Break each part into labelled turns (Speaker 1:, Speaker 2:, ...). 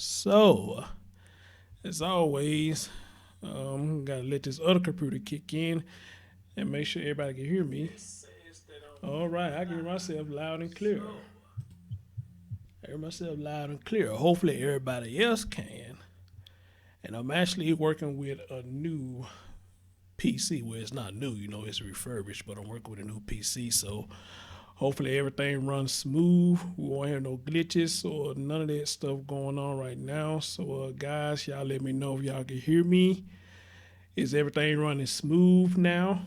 Speaker 1: So, as always, gotta let this other computer kick in and make sure everybody can hear me. All right, I can hear myself loud and clear. I hear myself loud and clear. Hopefully, everybody else can. And I'm actually working with a new PC. Well, it's not new, it's refurbished, but I'm working with a new PC. So, hopefully, everything runs smooth. We won't have no glitches or none of that stuff going on right now. So, guys, y'all let me know if y'all can hear me. Is everything running smooth now?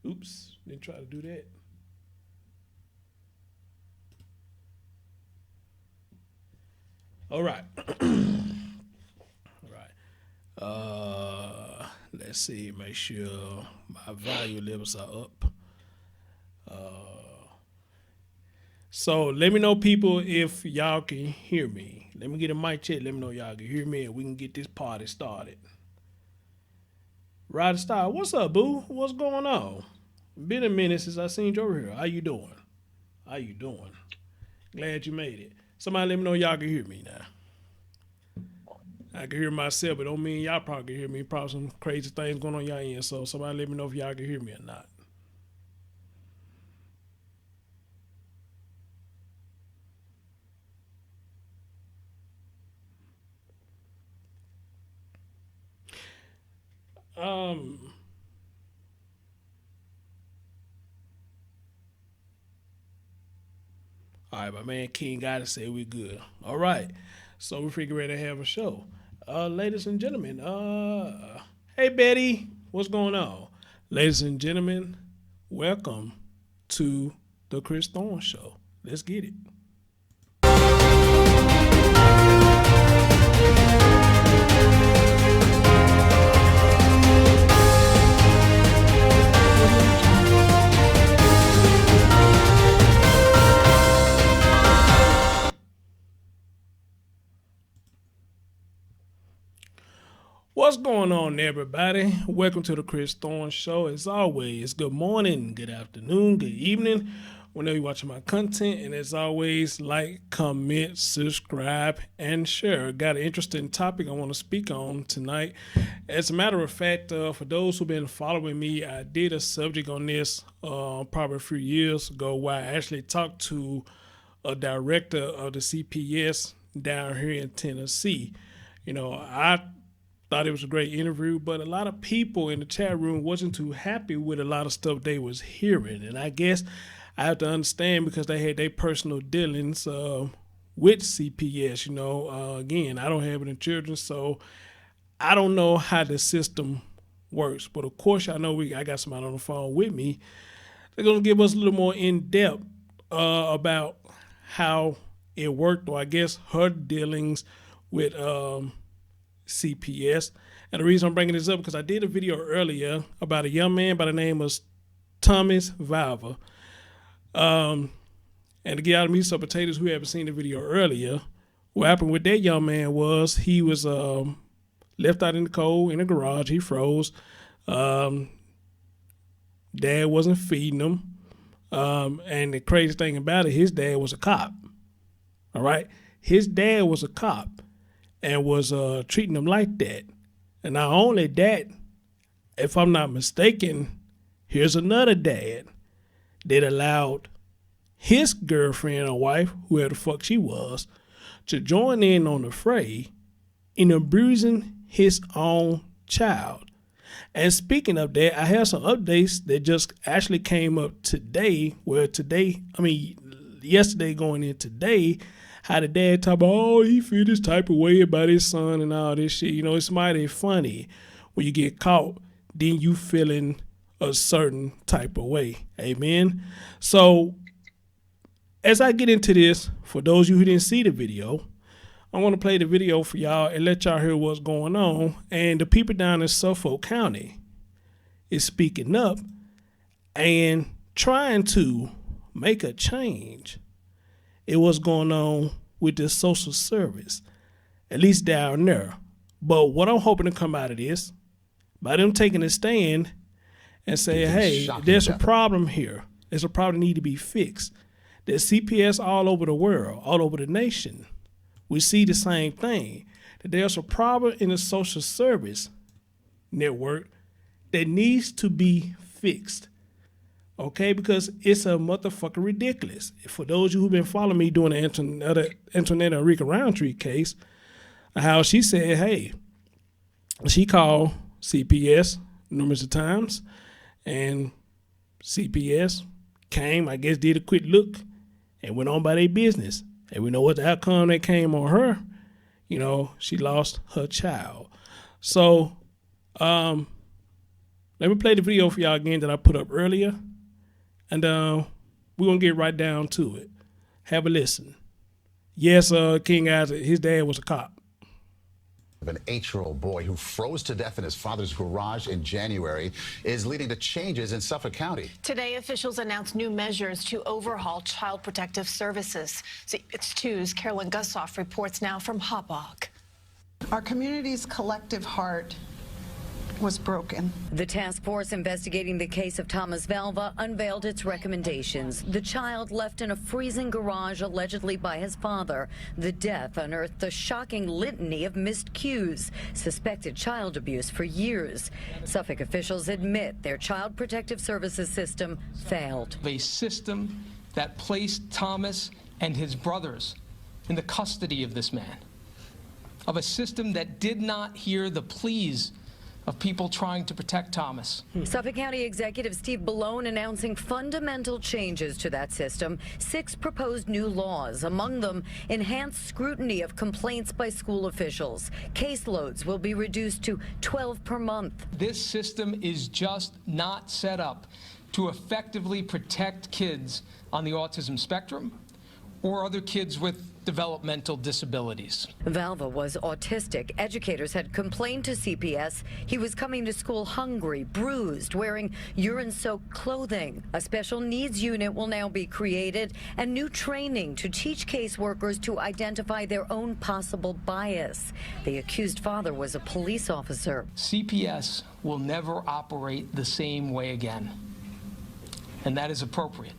Speaker 1: Oops, didn't try to do that. All right. All right. Let's see, make sure my value levels are up. So let me know, people, if y'all can hear me. Let me get a mic check. Let me know y'all can hear me, and we can get this party started. Ryder Style, what's up, boo? What's going on? Been a minute since I seen you over here. How you doing? How you doing? Glad you made it. Somebody let me know y'all can hear me now. I can hear myself, but don't mean y'all probably can hear me. Probably some crazy things going on y'all end. So somebody let me know if y'all can hear me or not. All right, my man King got to say we good. All right, so we figure ready to have a show. Ladies and gentlemen, hey Betty, what's going on? Ladies and gentlemen, welcome to the Chris Thorne Show. Let's get it. What's going on, everybody? Welcome to the Chris Thorne Show. As always, good morning, good afternoon, good evening, whenever you're watching my content. And as always, like, comment, subscribe, and share. Got an interesting topic I want to speak on tonight. As a matter of fact, for those who've been following me, I did a subject on this probably a few years ago where I actually talked to a director of the CPS down here in Tennessee. I thought it was a great interview, but a lot of people in the chat room wasn't too happy with a lot of stuff they was hearing. And I guess I have to understand because they had their personal dealings with CPS. Again, I don't have any children, so I don't know how the system works. But of course, I know I got somebody on the phone with me. They're going to give us a little more in-depth about how it worked, or I guess her dealings with CPS. And the reason I'm bringing this up because I did a video earlier about a young man by the name of Thomas Valvo. And to get out of me some potatoes who haven't seen the video earlier, what happened with that young man was he was left out in the cold in the garage. He froze. Dad wasn't feeding him. And the crazy thing about it, his dad was a cop. All right. His dad was a cop and was treating him like that. And not only that, if I'm not mistaken, here's another dad that allowed his girlfriend or wife, whoever the fuck she was, to join in on the fray in abusing his own child. And speaking of that, I have some updates that just actually came up today, yesterday going in today, how the dad talk about, oh, he feel this type of way about his son and all this shit. It's mighty funny when you get caught, then you feeling a certain type of way. Amen. So as I get into this, for those of you who didn't see the video, I want to play the video for y'all and let y'all hear what's going on. And the people down in Suffolk County is speaking up and trying to make a change in what's going on with this social service, at least down there. But what I'm hoping to come out of this, by them taking a stand and say, hey, there's a problem here. It's a problem that need to be fixed. There's CPS all over the world, all over the nation. We see the same thing. That there's a problem in the social service network that needs to be fixed. Okay, because it's a motherfucking ridiculous. For those of you who've been following me doing the Antoinette Enrica Roundtree case, how she said, hey, she called CPS numerous of times, and CPS came, I guess, did a quick look, and went on by their business. And we know what the outcome that came on her. You know, she lost her child. So, let me play the video for y'all again that I put up earlier. And we're going to get right down to it. Have a listen. Yes, King Isaac, his dad was a cop.
Speaker 2: An 8-year-old boy who froze to death in his father's garage in January is leading to changes in Suffolk County.
Speaker 3: Today, officials announced new measures to overhaul Child Protective Services. It's 2's Carolyn Gussoff reports now from Hauppauge.
Speaker 4: Our community's collective heart was broken.
Speaker 5: The task force investigating the case of Thomas Valvo unveiled its recommendations. The child left in a freezing garage allegedly by his father. The death unearthed a shocking litany of missed cues, suspected child abuse for years. Suffolk officials admit their Child Protective Services system failed.
Speaker 6: A system that placed Thomas and his brothers in the custody of this man. Of a system that did not hear the pleas of people trying to protect Thomas.
Speaker 5: Suffolk County Executive Steve Bellone announcing fundamental changes to that system. 6 proposed new laws, among them enhanced scrutiny of complaints by school officials. Caseloads will be reduced to 12 per month.
Speaker 6: This system is just not set up to effectively protect kids on the autism spectrum or other kids with developmental disabilities.
Speaker 5: Valvo was autistic. Educators had complained to CPS he was coming to school hungry, bruised, wearing urine-soaked clothing. A special needs unit will now be created and new training to teach caseworkers to identify their own possible bias. The accused father was a police officer.
Speaker 6: CPS will never operate the same way again, and that is appropriate,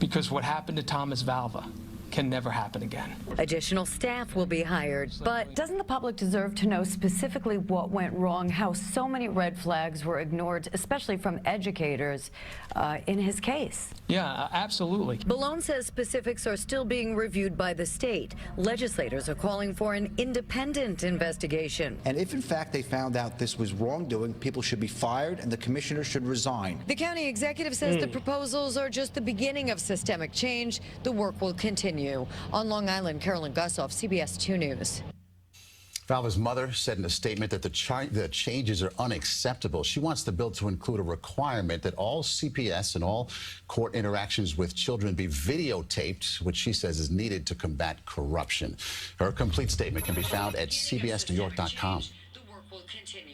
Speaker 6: because what happened to Thomas Valvo can never happen again.
Speaker 5: Additional staff will be hired, but
Speaker 7: doesn't the public deserve to know specifically what went wrong, how so many red flags were ignored, especially from educators in his case?
Speaker 6: Yeah, absolutely.
Speaker 5: Bellone says specifics are still being reviewed by the state. Legislators are calling for an independent investigation.
Speaker 8: And if in fact they found out this was wrongdoing, people should be fired and the commissioner should resign.
Speaker 5: The county executive says the proposals are just the beginning of systemic change. The work will continue. On Long Island, Carolyn Gussoff, CBS 2 News.
Speaker 2: Valvo's mother said in a statement that the changes are unacceptable. She wants the bill to include a requirement that all CPS and all court interactions with children be videotaped, which she says is needed to combat corruption. Her complete statement can be found at cbsnewyork.com.
Speaker 5: The work will continue.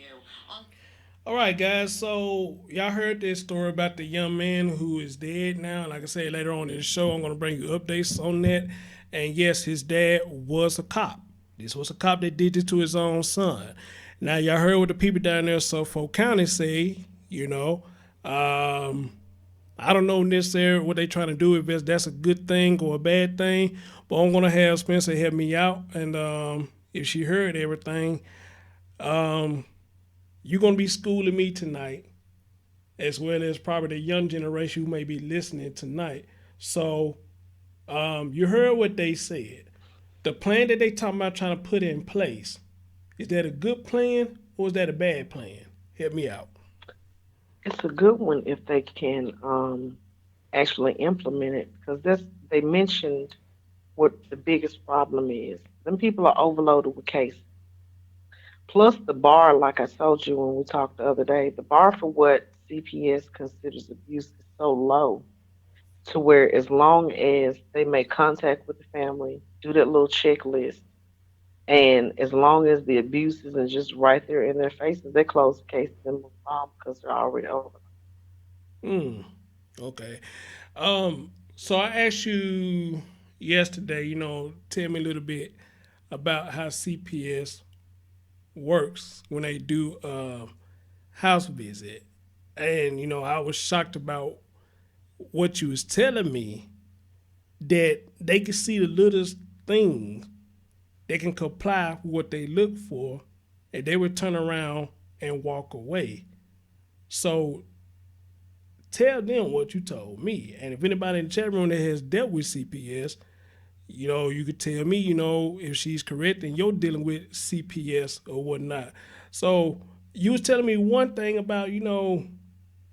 Speaker 1: All right, guys. So y'all heard this story about the young man who is dead now. Like I said, later on in the show, I'm going to bring you updates on that. And yes, his dad was a cop. This was a cop that did this to his own son. Now, y'all heard what the people down there in Suffolk County say, you know. I don't know necessarily what they're trying to do, if that's a good thing or a bad thing. But I'm going to have Spencer help me out. And if she heard everything, you're going to be schooling me tonight, as well as probably the young generation who may be listening tonight. So you heard what they said. The plan that they talking about trying to put in place, is that a good plan or is that a bad plan? Help me out.
Speaker 9: It's a good one if they can actually implement it, because they mentioned what the biggest problem is. Them people are overloaded with cases. Plus the bar, like I told you when we talked the other day, the bar for what CPS considers abuse is so low, to where as long as they make contact with the family, do that little checklist, and as long as the abuse isn't just right there in their faces, they close the case and move on because they're already over.
Speaker 1: Okay. So I asked you yesterday, tell me a little bit about how CPS works when they do a house visit. And, I was shocked about what you was telling me, that they can see the littlest things, they can comply with what they look for, and they would turn around and walk away. So tell them what you told me. And if anybody in the chat room that has dealt with CPS, you could tell me, if she's correct and you're dealing with CPS or whatnot. So you was telling me one thing about,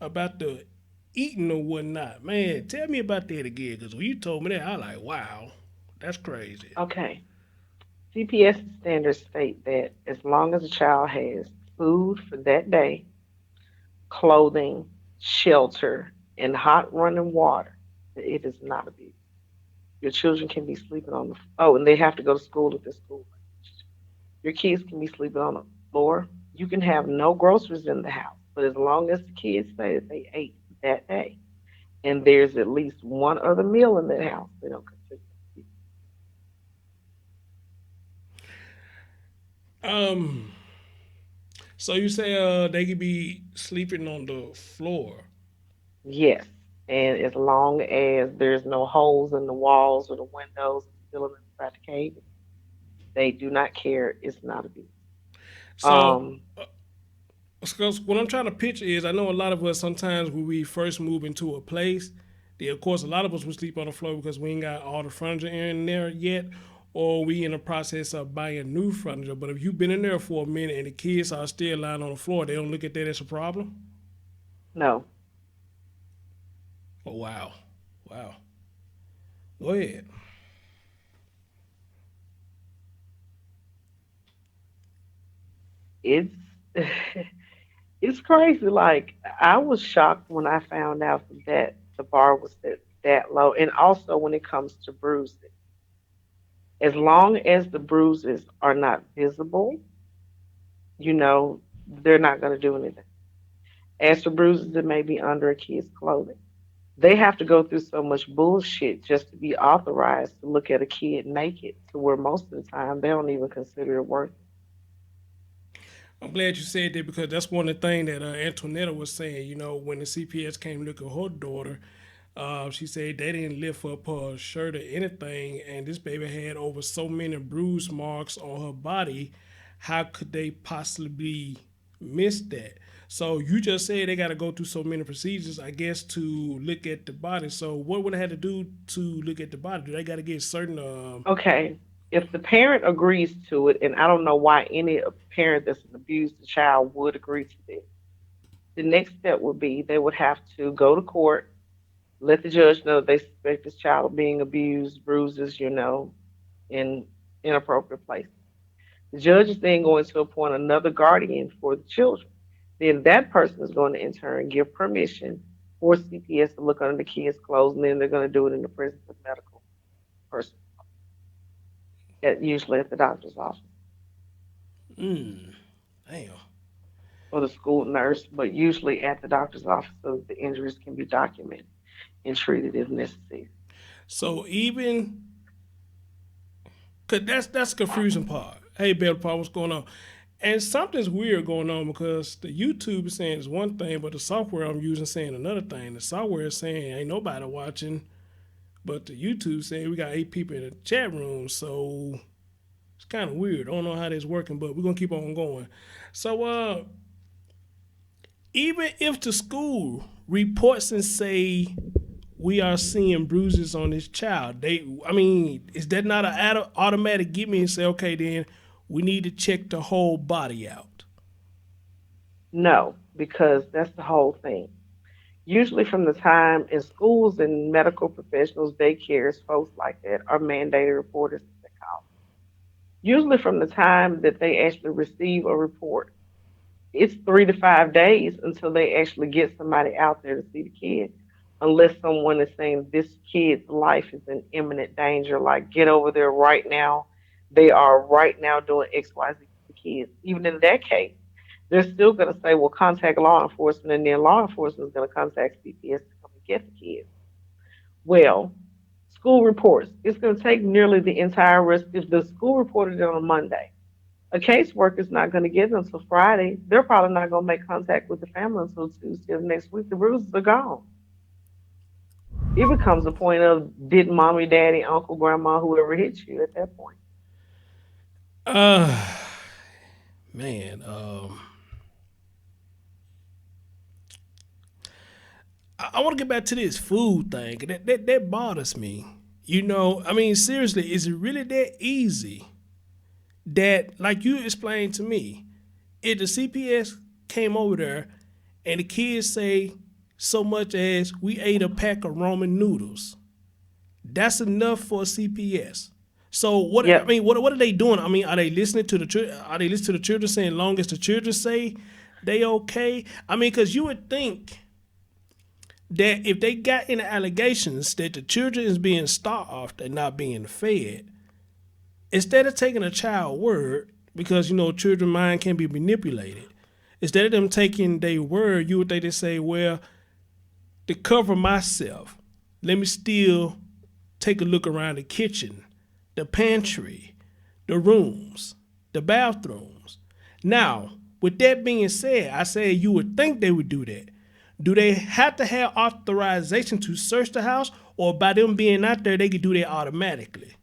Speaker 1: about the eating or whatnot. Man, tell me about that again, because when you told me that, I was like, wow, that's crazy.
Speaker 9: Okay. CPS standards state that as long as a child has food for that day, clothing, shelter, and hot running water, it is not abuse. Your children can be sleeping on the and they have to go to school if they're school. Your kids can be sleeping on the floor. You can have no groceries in the house, but as long as the kids say that they ate that day, and there's at least one other meal in that house, they don't consider it.
Speaker 1: Um, so you say they could be sleeping on the floor.
Speaker 9: Yes, and as long as there's no holes in the walls or the windows, still inside the cave, they do not care. It's not abuse.
Speaker 1: So
Speaker 9: Um,
Speaker 1: because what I'm trying to picture is, I know a lot of us sometimes when we first move into a place, of course a lot of us will sleep on the floor because we ain't got all the furniture in there yet, or we in the process of buying new furniture. But if you've been in there for a minute and the kids are still lying on the floor, they don't look at that as a problem.
Speaker 9: no,
Speaker 1: Oh wow, wow. Go ahead.
Speaker 9: it's it's crazy. Like I was shocked when I found out that the bar was that low, and also when it comes to bruising, as long as the bruises are not visible, they're not going to do anything. As for bruises that may be under a kid's clothing, they have to go through so much bullshit just to be authorized to look at a kid naked, to where most of the time they don't even consider it worth it.
Speaker 1: I'm glad you said that, because that's one of the things that Antoinetta was saying. When the CPS came to look at her daughter, she said they didn't lift up her shirt or anything, and this baby had over so many bruise marks on her body. How could they possibly miss that? So you just said they got to go through so many procedures, I guess, to look at the body. So what would they have to do to look at the body? Do they got to get certain?
Speaker 9: Okay, if the parent agrees to it, and I don't know why any parent that's abused the child would agree to this, the next step would be they would have to go to court, let the judge know they suspect this child of being abused, bruises, in inappropriate places. The judge is then going to appoint another guardian for the children. Then that person is going to in turn give permission for CPS to look under the kid's clothes, and then they're going to do it in the presence of medical person, usually at the doctor's office
Speaker 1: Damn.
Speaker 9: or the school nurse, but usually at the doctor's office so that the injuries can be documented and treated if necessary.
Speaker 1: So even, cause that's the confusing part. Hey, Bell Paul, what's going on? And something's weird going on, because the YouTube is saying it's one thing, but the software I'm using saying another thing. The software is saying ain't nobody watching, but the YouTube saying we got 8 people in the chat room. So it's kind of weird. I don't know how this working, but we're gonna keep on going. So even if the school reports and say we are seeing bruises on this child, is that not an automatic give me and say, okay, then we need to check the whole body out?
Speaker 9: No, because that's the whole thing. Usually, from the time in schools and medical professionals, daycares, folks like that are mandated reporters, as they call them. Usually, from the time that they actually receive a report, it's 3 to 5 days until they actually get somebody out there to see the kid, unless someone is saying this kid's life is in imminent danger, like get over there right now. They are right now doing XYZ to the kids. Even in that case, they're still going to say, well, contact law enforcement, and then law enforcement is going to contact CPS to come and get the kids. Well, school reports, it's going to take nearly the entire rest. If the school reported it on Monday, a caseworker is not going to get them until Friday. They're probably not going to make contact with the family until Tuesday of next week. The bruises are gone. It becomes a point of did mommy, daddy, uncle, grandma, whoever hit you at that point.
Speaker 1: Uh, man, I want to get back to this food thing. That bothers me. You know, I mean, seriously, is it really that easy that, like you explained to me, if the CPS came over there and the kids say so much as we ate a pack of ramen noodles, that's enough for a CPS. So what I
Speaker 9: Yep,
Speaker 1: mean, what are they doing? I mean, are they listening to the are they listening to the children saying long as the children say they okay? I mean, because you would think that if they got any allegations that the children is being starved and not being fed, instead of taking a child word, because you know children mind can be manipulated, instead of them taking their word, you would think they say, well, to cover myself, let me still take a look around the kitchen, the pantry, the rooms, the bathrooms. Now, with that being said, I say you would think they would do that. Do they have to have authorization to search the house, or by them being out there, they could do that automatically?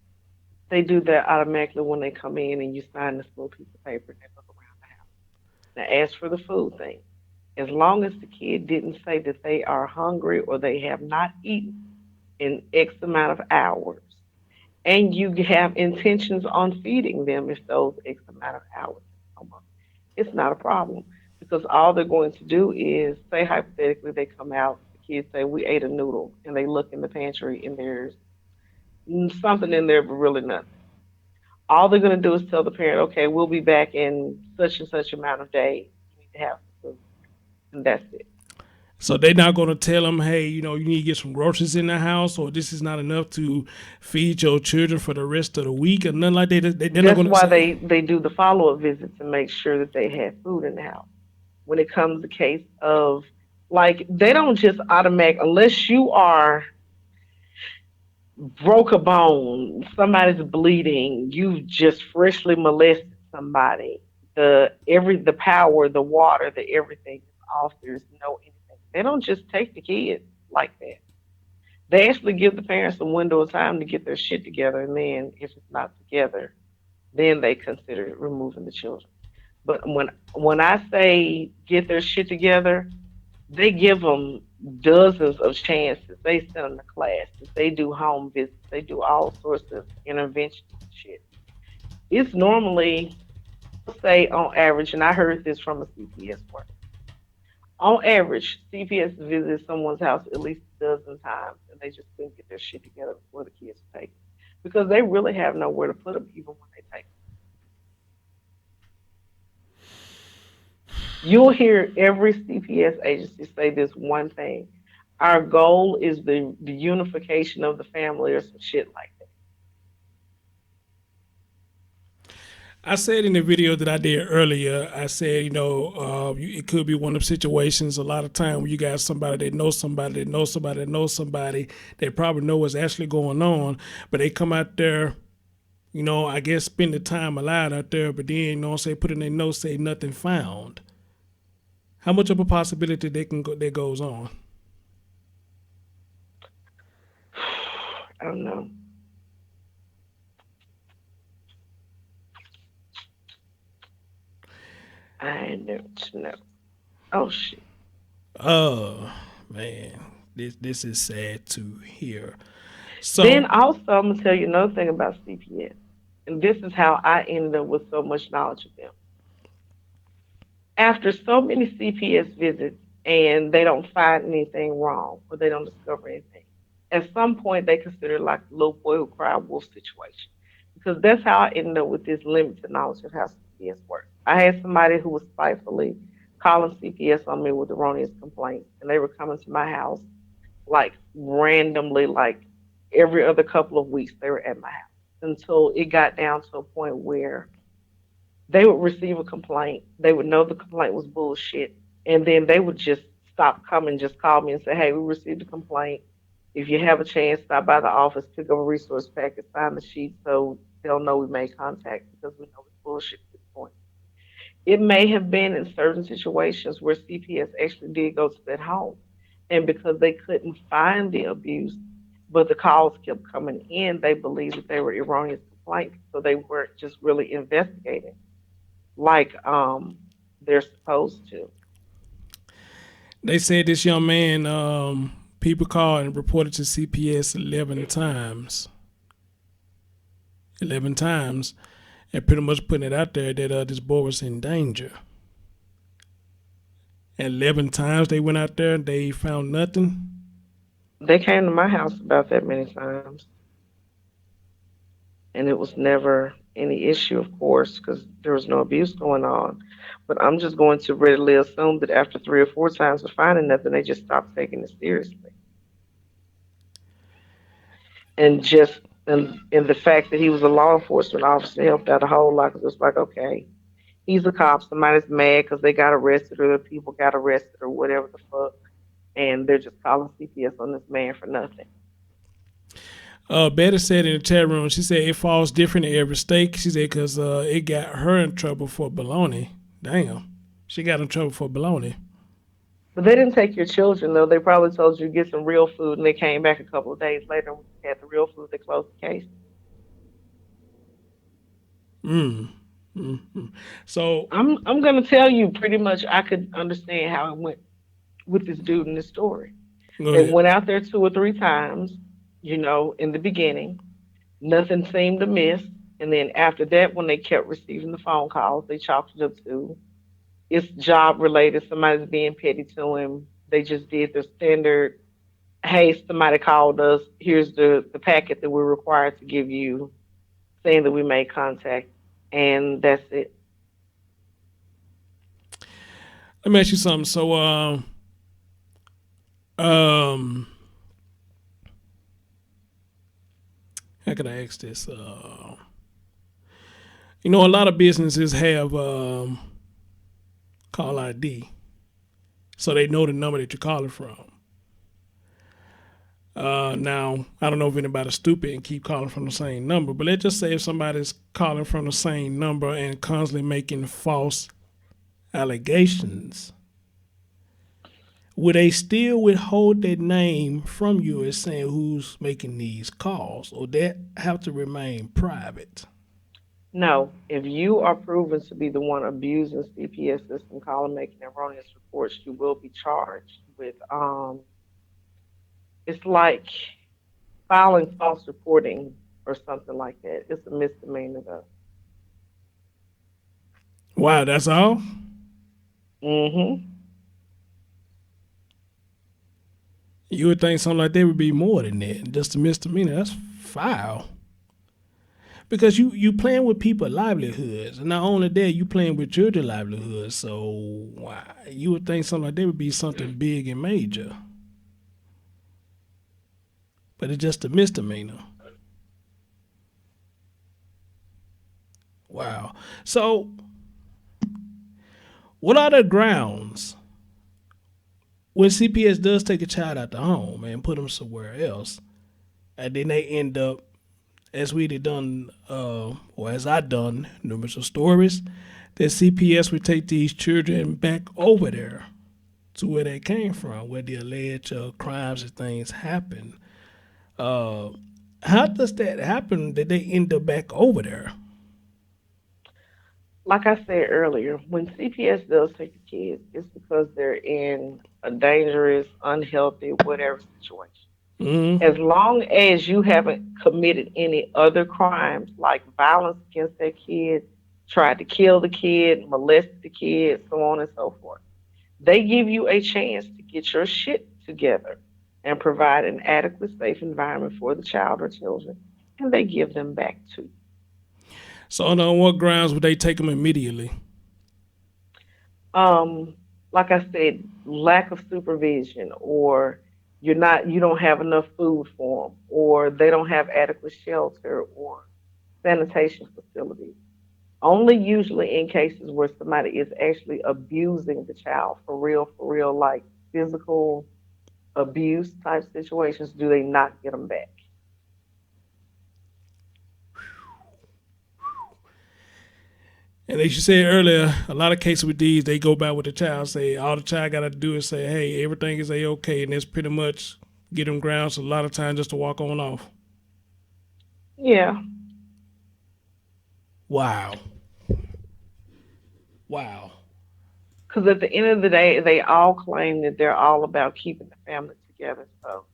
Speaker 9: they do that automatically when they come in and you sign this little piece of paper and they look around the house. Now, as for the food thing, as long as the kid didn't say that they are hungry or they have not eaten in X amount of hours, and you have intentions on feeding them if those X amount of hours come up, it's not a problem because all they're going to do is say hypothetically they come out, the kids say we ate a noodle, and they look in the pantry and there's something in there, but really nothing. All they're going to do is tell the parent, okay, we'll be back in such and such amount of days. You need to have some food, and that's it.
Speaker 1: So they're not going to tell them, hey, you know, you need to get some groceries in the house, or this is not enough to feed your children for the rest of the week, or nothing like that. They're not
Speaker 9: That's
Speaker 1: going to
Speaker 9: why
Speaker 1: say.
Speaker 9: they do the follow up visit to make sure that they have food in the house. When it comes to case of like they don't just automatic unless you are broke a bone, somebody's bleeding, you just freshly molested somebody. The power, the water, the everything is off. There's no anything. They don't just take the kids like that. They actually give the parents a window of time to get their shit together, and then if it's not together, then they consider removing the children. But when I say get their shit together, they give them dozens of chances. They send them to classes. They do home visits. They do all sorts of interventions and shit. It's normally, say on average, and I heard this from a CPS worker. On average, CPS visits someone's house at least a dozen times, and they just couldn't get their shit together before the kids take them because they really have nowhere to put them even when they take them. You'll hear every CPS agency say this one thing. Our goal is the unification of the family or some shit like that.
Speaker 1: I said in the video that I did earlier, I said, you know, it could be one of the situations a lot of time when you got somebody that knows somebody that knows somebody that knows somebody that probably know what's actually going on, but they come out there, you know, I guess spend the time allowed out there, but then, you know, say put in their notes, say nothing found. How much of a possibility that goes on?
Speaker 9: I don't know. I don't know. Oh shit.
Speaker 1: Oh man, this is sad to hear.
Speaker 9: Then
Speaker 1: So
Speaker 9: also I'm gonna tell you another thing about CPS. And this is how I ended up with so much knowledge of them. After so many CPS visits and they don't find anything wrong or they don't discover anything, at some point they consider it like the little boy who cried wolf situation. Because that's how I ended up with this limited knowledge of how CPS works. I had somebody who was spitefully calling CPS on me with erroneous complaints, and they were coming to my house like randomly, like every other couple of weeks, they were at my house until it got down to a point where they would receive a complaint. They would know the complaint was bullshit. And then they would just stop coming, just call me and say, hey, we received a complaint. If you have a chance, stop by the office, pick up a resource packet, sign the sheet so they'll know we made contact because we know it's bullshit at this point. It may have been in certain situations where CPS actually did go to that home. And because they couldn't find the abuse, but the calls kept coming in, they believed that they were erroneous complaints. So they weren't just really investigating like they're supposed to.
Speaker 1: They said this young man, people called and reported to CPS 11 times. 11 times. And pretty much putting it out there that this boy was in danger. And 11 times they went out there and they found nothing.
Speaker 9: They came to my house about that many times, and it was never any issue, of course, because there was no abuse going on. But I'm just going to readily assume that after 3 or 4 times of finding nothing, they just stopped taking it seriously. And just and the fact that he was a law enforcement officer helped out a whole lot because it's like, okay, he's a cop. Somebody's mad because they got arrested or the people got arrested or whatever the fuck, and they're just calling CPS on this man for nothing.
Speaker 1: Betty said in the chat room, she said it falls different in every state. She said because it got her in trouble for baloney. Damn. She got in trouble for baloney.
Speaker 9: But they didn't take your children though. They probably told you to get some real food, and they came back a couple of days later and had the real food. They closed the case.
Speaker 1: So
Speaker 9: I'm gonna tell you pretty much. I could understand how it went with this dude in this story.
Speaker 1: go
Speaker 9: They
Speaker 1: ahead.
Speaker 9: went out there 2 or 3 times, in the beginning. Nothing seemed to miss. And then after that, when they kept receiving the phone calls, they chalked it up to it's job related. Somebody's being petty to him. They just did the standard, hey, somebody called us. Here's the packet that we're required to give you, saying that we made contact. And that's it.
Speaker 1: Let me ask you something. So, how can I ask this? A lot of businesses have call ID, so they know the number that you're calling from. Now, I don't know if anybody's stupid and keep calling from the same number, but let's just say if somebody's calling from the same number and constantly making false allegations, would they still withhold their name from you as saying who's making these calls, or that have to remain private?
Speaker 9: No, if you are proven to be the one abusing CPS system, calling, making erroneous reports, you will be charged with it's like filing false reporting or something like that. It's a misdemeanor though.
Speaker 1: Wow, that's all?
Speaker 9: Mhm.
Speaker 1: You would think something like that would be more than that. Just a misdemeanor, that's foul. Because you playing with people's livelihoods. And not only that, you playing with children's livelihoods. So you would think something like that would be something big and major. But it's just a misdemeanor. Wow. So what are the grounds when CPS does take a child out the home and put them somewhere else, and then they end up, as we did done, or as I done numerous of stories, that CPS would take these children back over there to where they came from, where the alleged crimes and things happen. How does that happen that they end up back over there?
Speaker 9: Like I said earlier, when CPS does take the kids, it's because they're in a dangerous, unhealthy, whatever situation.
Speaker 1: Mm-hmm.
Speaker 9: As long as you haven't committed any other crimes like violence against that kid, tried to kill the kid, molested the kid, so on and so forth, they give you a chance to get your shit together and provide an adequate, safe environment for the child or children, and they give them back to you.
Speaker 1: So on what grounds would they take them immediately?
Speaker 9: Um, like I said, lack of supervision, or you don't have enough food for them, or they don't have adequate shelter or sanitation facilities. Only usually in cases where somebody is actually abusing the child for real, like physical abuse type situations, do they not get them back.
Speaker 1: And as you said earlier, a lot of cases with these, they go back with the child, say all the child got to do is say, hey, everything is A-okay, and that's pretty much get them grounds a lot of times just to walk on off.
Speaker 9: Yeah.
Speaker 1: Wow. Wow.
Speaker 9: Because at the end of the day, they all claim that they're all about keeping the family together. So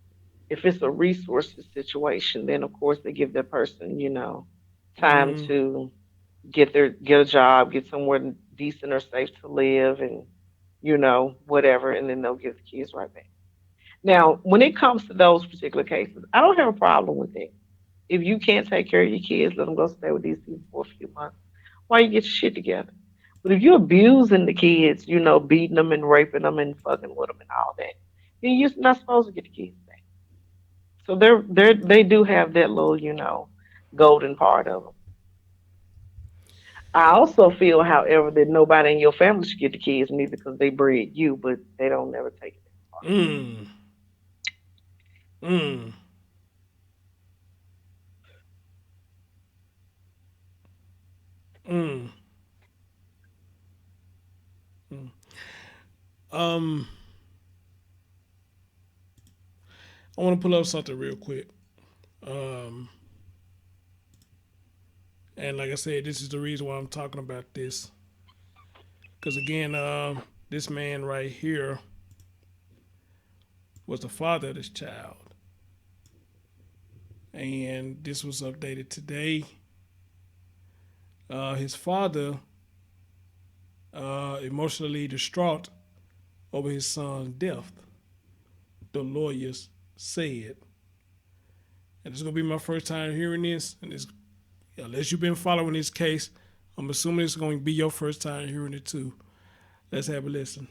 Speaker 9: if it's a resources situation, then of course they give that person, time to get a job, get somewhere decent or safe to live, and whatever, and then they'll give the kids right back. Now, when it comes to those particular cases, I don't have a problem with it. If you can't take care of your kids, let them go stay with these people for a few months while you get your shit together. But if you're abusing the kids, beating them and raping them and fucking with them and all that, then you're not supposed to get the kids back. So they do have that little, golden part of them. I also feel, however, that nobody in your family should get the kids neither because they bred you, but they don't never take it that far.
Speaker 1: Mm. Mm. Mm. Mm. I want to pull up something real quick. And like I said, this is the reason why I'm talking about this. Because again, this man right here was the father of this child. And this was updated today. His father, emotionally distraught over his son's death, the lawyers said. And it's going to be my first time hearing this. And it's, unless you've been following this case, I'm assuming it's going to be your first time hearing it too. Let's have a listen.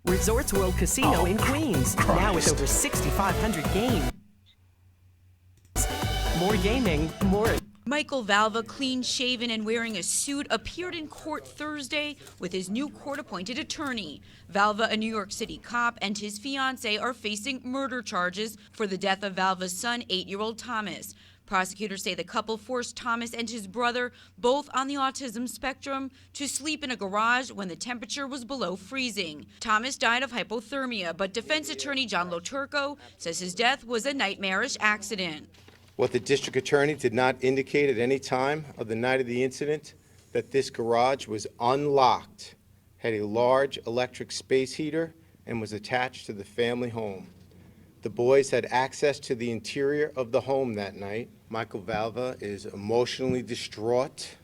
Speaker 10: Resorts World Casino in Queens. Christ. Now with over 6,500 games. More gaming, more.
Speaker 11: Michael Valvo, clean-shaven and wearing a suit, appeared in court Thursday with his new court-appointed attorney. Valvo, a New York City cop, and his fiancée are facing murder charges for the death of Valvo's son, 8-year-old Thomas. Prosecutors say the couple forced Thomas and his brother, both on the autism spectrum, to sleep in a garage when the temperature was below freezing. Thomas died of hypothermia, but defense attorney John Loturco says his death was a nightmarish accident.
Speaker 12: What the district attorney did not indicate at any time of the night of the incident that this garage was unlocked, had a large electric space heater, and was attached to the family home. The boys had access to the interior of the home that night. Michael Valvo is emotionally distraught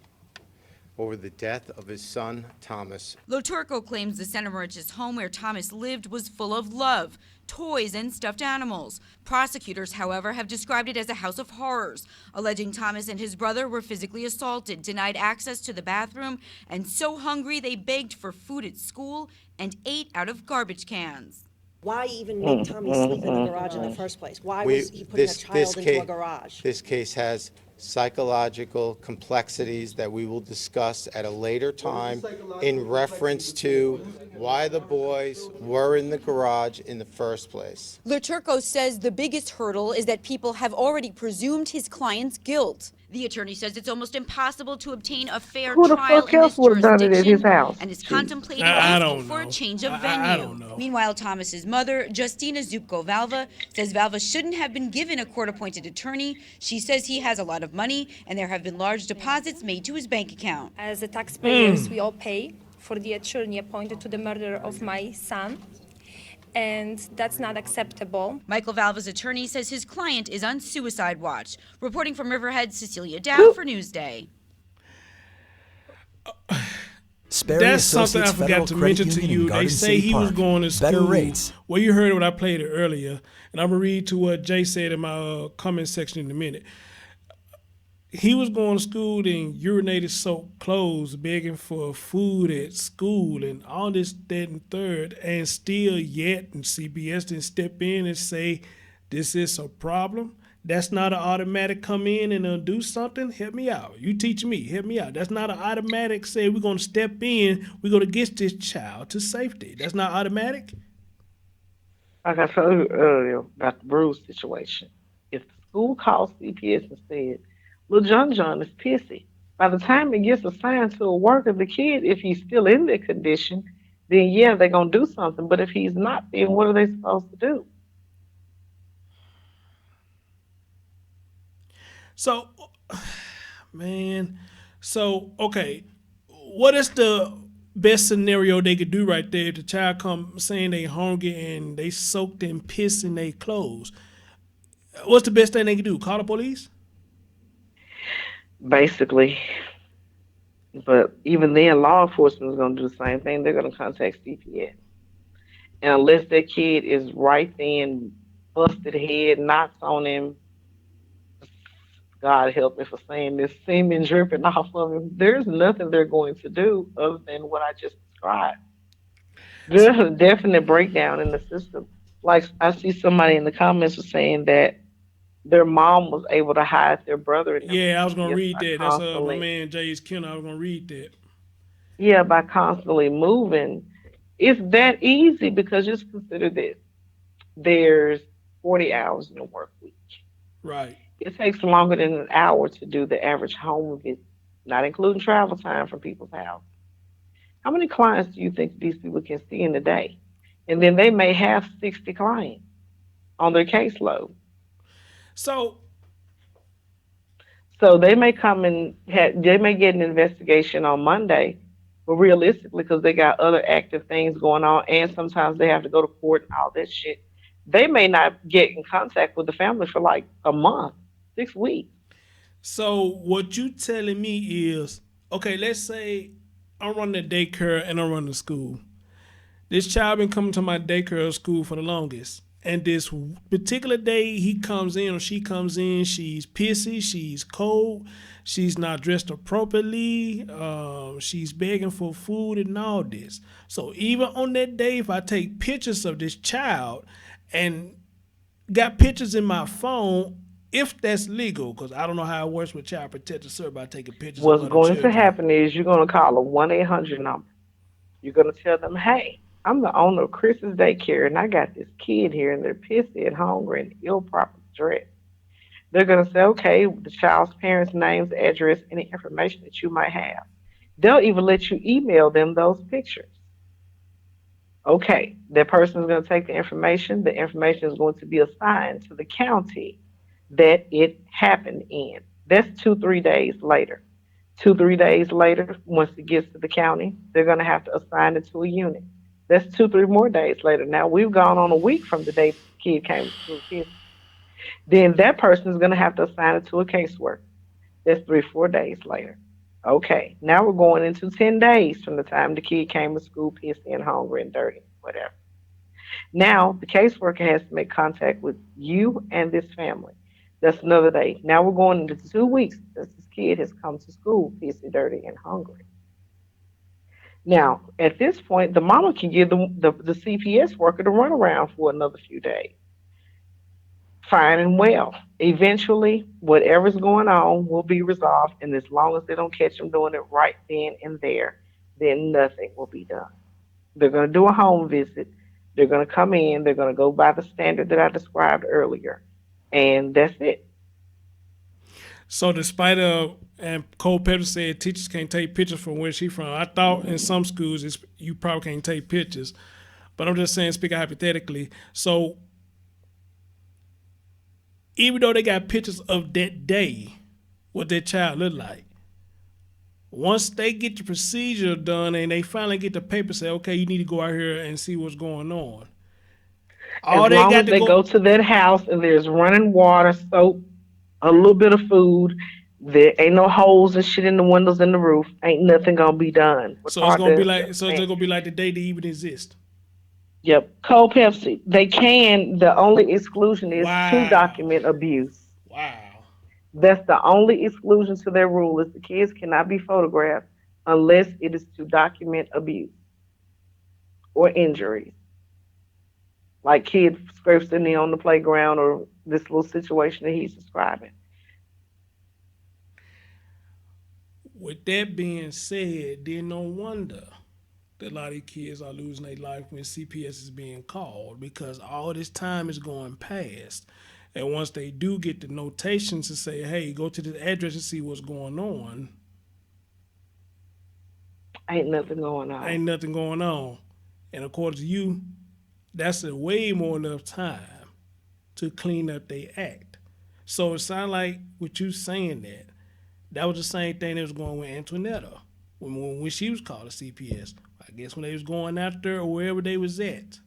Speaker 12: over the death of his son, Thomas.
Speaker 11: Loturco claims the Center Moriches home where Thomas lived was full of love, toys, and stuffed animals. Prosecutors, however, have described it as a house of horrors, alleging Thomas and his brother were physically assaulted, denied access to the bathroom, and so hungry they begged for food at school and ate out of garbage cans.
Speaker 13: Why even make Tommy sleep in the garage in the first place? Why was he putting a child into a garage?
Speaker 12: This case has psychological complexities that we will discuss at a later time in reference to why the boys were in the garage in the first place.
Speaker 11: Loturco says the biggest hurdle is that people have already presumed his client's guilt. The attorney says it's almost impossible to obtain a fair trial in this jurisdiction and is contemplating asking for a change of venue.
Speaker 1: I don't know.
Speaker 11: Meanwhile, Thomas's mother, Justina Zupko Valvo, says Valvo shouldn't have been given a court-appointed attorney. She says he has a lot of money and there have been large deposits made to his bank account.
Speaker 14: As the taxpayers, we all pay for the attorney appointed to the murder of my son, and that's not acceptable.
Speaker 11: Michael Valvo's attorney says his client is on suicide watch. Reporting from Riverhead, Cecilia Dow for Newsday.
Speaker 1: That's something I forgot to mention to you. They say he was going to school.
Speaker 15: Better rates.
Speaker 1: Well, you heard it when I played it earlier, and I'm going to read to what Jay said in my comment section in a minute. He was going to school in urinated soaked clothes, begging for food at school and all this, that, and third, and still yet, and CBS didn't step in and say, this is a problem. That's not an automatic come in and do something. Help me out. You teach me. Help me out. That's not an automatic say we're going to step in. We're going to get this child to safety. That's not automatic.
Speaker 9: Like I told you earlier about the Bruce situation. If the school called CPS and said, Little John is pissy. By the time it gets assigned to a worker, the kid, if he's still in the condition, then yeah, they're gonna do something. But if he's not, then what are they supposed to do?
Speaker 1: So, man, so okay, what is the best scenario they could do right there if the child come saying they hungry and they soaked in piss in their clothes? What's the best thing they can do? Call the police?
Speaker 9: Basically. But even then, law enforcement is going to do the same thing. They're going to contact CPS. And unless that kid is right then, busted head, knocks on him, God help me for saying this, semen dripping off of him, there's nothing they're going to do other than what I just described. There's a definite breakdown in the system. Like I see somebody in the comments was saying that their mom was able to hide their brother in them
Speaker 1: Yeah, I was gonna
Speaker 9: CPS
Speaker 1: read
Speaker 9: by
Speaker 1: that. That's my
Speaker 9: constantly,
Speaker 1: man Jay's Kenner. I was gonna read that.
Speaker 9: yeah, by constantly moving. It's that easy because just consider this. There's 40 hours in a work week.
Speaker 1: Right.
Speaker 9: It takes longer than an hour to do the average home visit, not including travel time from people's house. How many clients do you think these people can see in a day? And then they may have 60 clients on their caseload.
Speaker 1: So
Speaker 9: So they may come and they may get an investigation on Monday, but realistically, because they got other active things going on, and sometimes they have to go to court and all that shit, they may not get in contact with the family for like a month, 6 weeks.
Speaker 1: So what you telling me is, okay, let's say I'm running a daycare and I'm running a school. This child been coming to my daycare or school for the longest. And this particular day he comes in or she comes in, she's pissy, she's cold, she's not dressed appropriately, she's begging for food and all this. So even on that day, if I take pictures of this child and got pictures in my phone, if that's legal, because I don't know how it works with Child Protective Service by taking pictures of
Speaker 9: What's
Speaker 1: other
Speaker 9: going to
Speaker 1: children.
Speaker 9: happen is you're going to call a 1-800 number. You're going to tell them, hey, I'm the owner of Chris's Daycare, and I got this kid here, and they're pissy and hungry and ill properly dressed. They're going to say, okay, the child's parents' names, address, any information that you might have. They'll even let you email them those pictures. Okay, that person is going to take the information. The information is going to be assigned to the county that it happened in. That's 2, 3 days later. 2, 3 days later, once it gets to the county, they're going to have to assign it to a unit. That's 2, 3 more days later. Now we've gone on a week from the day the kid came to school. Then that person is going to have to assign it to a caseworker. That's 3, 4 days later. Okay, now we're going into 10 days from the time the kid came to school pissy and hungry and dirty, whatever. Now the caseworker has to make contact with you and this family. That's another day. Now we're going into 2 weeks since this kid has come to school pissy, dirty, and hungry. Now, at this point, the mama can give the CPS worker the runaround for another few days. Fine and well. Eventually, whatever's going on will be resolved, and as long as they don't catch them doing it right then and there, then nothing will be done. They're going to do a home visit. They're going to come in. They're going to go by the standard that I described earlier, and that's it.
Speaker 1: So despite and Cole Pepper said teachers can't take pictures from where she from. I thought in some schools you probably can't take pictures, but I'm just saying, speaking hypothetically. So even though they got pictures of that day, what that child looked like, once they get the procedure done and they finally get the paper, say, okay, you need to go out here and see what's going on.
Speaker 9: As long as they go to that house and there's running water, soap, a little bit of food, there ain't no holes and shit in the windows and the roof, ain't nothing gonna be done.
Speaker 1: So it's gonna be like it's gonna be like the day they even exist.
Speaker 9: Yep. Cold Pepsi. They can. The only exclusion is to document abuse.
Speaker 1: Wow.
Speaker 9: That's the only exclusion to their rule is the kids cannot be photographed unless it is to document abuse or injuries. Like kid scrapes their knee on the playground or this little situation that he's describing.
Speaker 1: With that being said, then no wonder that a lot of these kids are losing their life when CPS is being called, because all this time is going past. And once they do get the notations to say, hey, go to this address and see what's going on,
Speaker 9: Ain't nothing going on.
Speaker 1: ain't nothing going on. And according to you, that's a way more enough time to clean up their act. So it sounds like with you saying that was the same thing that was going with Antoinetta when she was called a CPS. I guess when they was going after her or wherever they was at,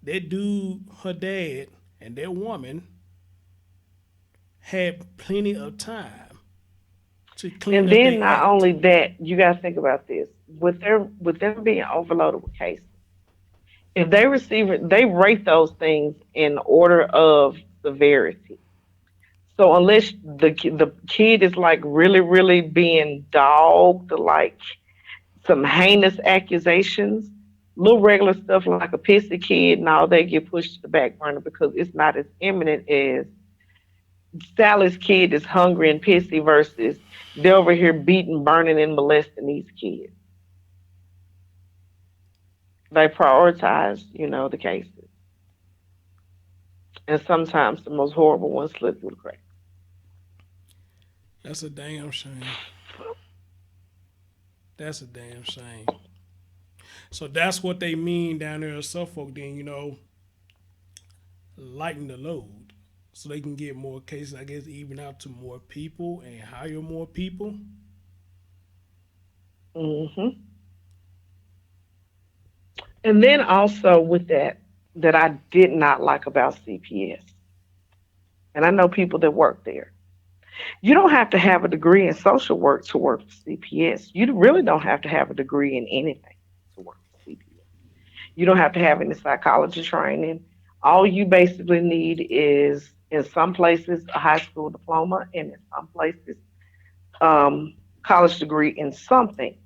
Speaker 1: that dude, her dad, and that woman had plenty of time to clean
Speaker 9: And
Speaker 1: up
Speaker 9: then
Speaker 1: their
Speaker 9: not
Speaker 1: act.
Speaker 9: only that, you got to think about this. With them being overloaded with cases, if they they rate those things in order of severity. So unless the kid is like really, really being dogged, like some heinous accusations, little regular stuff like a pissy kid, now they get pushed to the back burner because it's not as imminent as Sally's kid is hungry and pissy versus they're over here beating, burning, and molesting these kids. They prioritize, the cases. And sometimes the most horrible ones slip through the cracks.
Speaker 1: That's a damn shame. That's a damn shame. So that's what they mean down there in Suffolk then, lighten the load so they can get more cases, I guess, even out to more people and hire more people.
Speaker 9: Mm-hmm. And then also with that I did not like about CPS. And I know people that work there. You don't have to have a degree in social work to work for CPS. You really don't have to have a degree in anything to work for CPS. You don't have to have any psychology training. All you basically need is, in some places, a high school diploma, and in some places, college degree in something.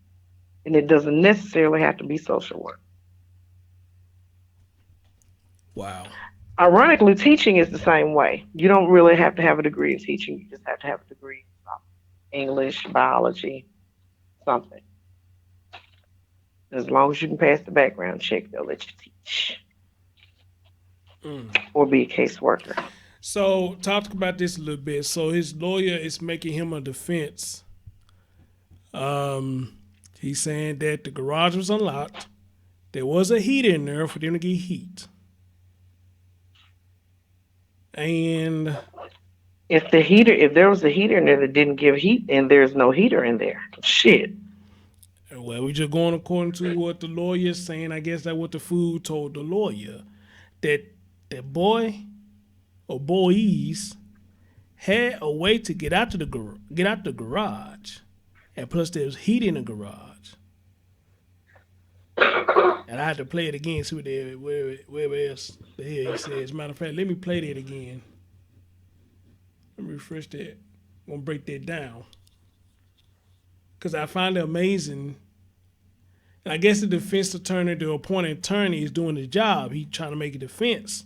Speaker 9: And it doesn't necessarily have to be social work.
Speaker 1: Wow.
Speaker 9: Ironically, teaching is the same way. You don't really have to have a degree in teaching. You just have to have a degree in something. English, biology, something. As long as you can pass the background check, they'll let you teach. Or be a caseworker.
Speaker 1: So talk about this a little bit. So his lawyer is making him a defense. He's saying that the garage was unlocked. There was a heater in there for them to get heat. And
Speaker 9: if there was a heater in there that didn't give heat, then there's no heater in there. Shit.
Speaker 1: Well, we just going according to what the lawyer is saying. I guess that's what the food told the lawyer. That boy or boys had a way to get out the garage, and plus there was heat in the garage. And I had to play it again, see what where else the hell he says. As a matter of fact, let me play that again. Let me refresh that. I'm gonna break that down. Cause I find it amazing. And I guess the defense attorney, the appointed attorney, is doing his job. He's trying to make a defense.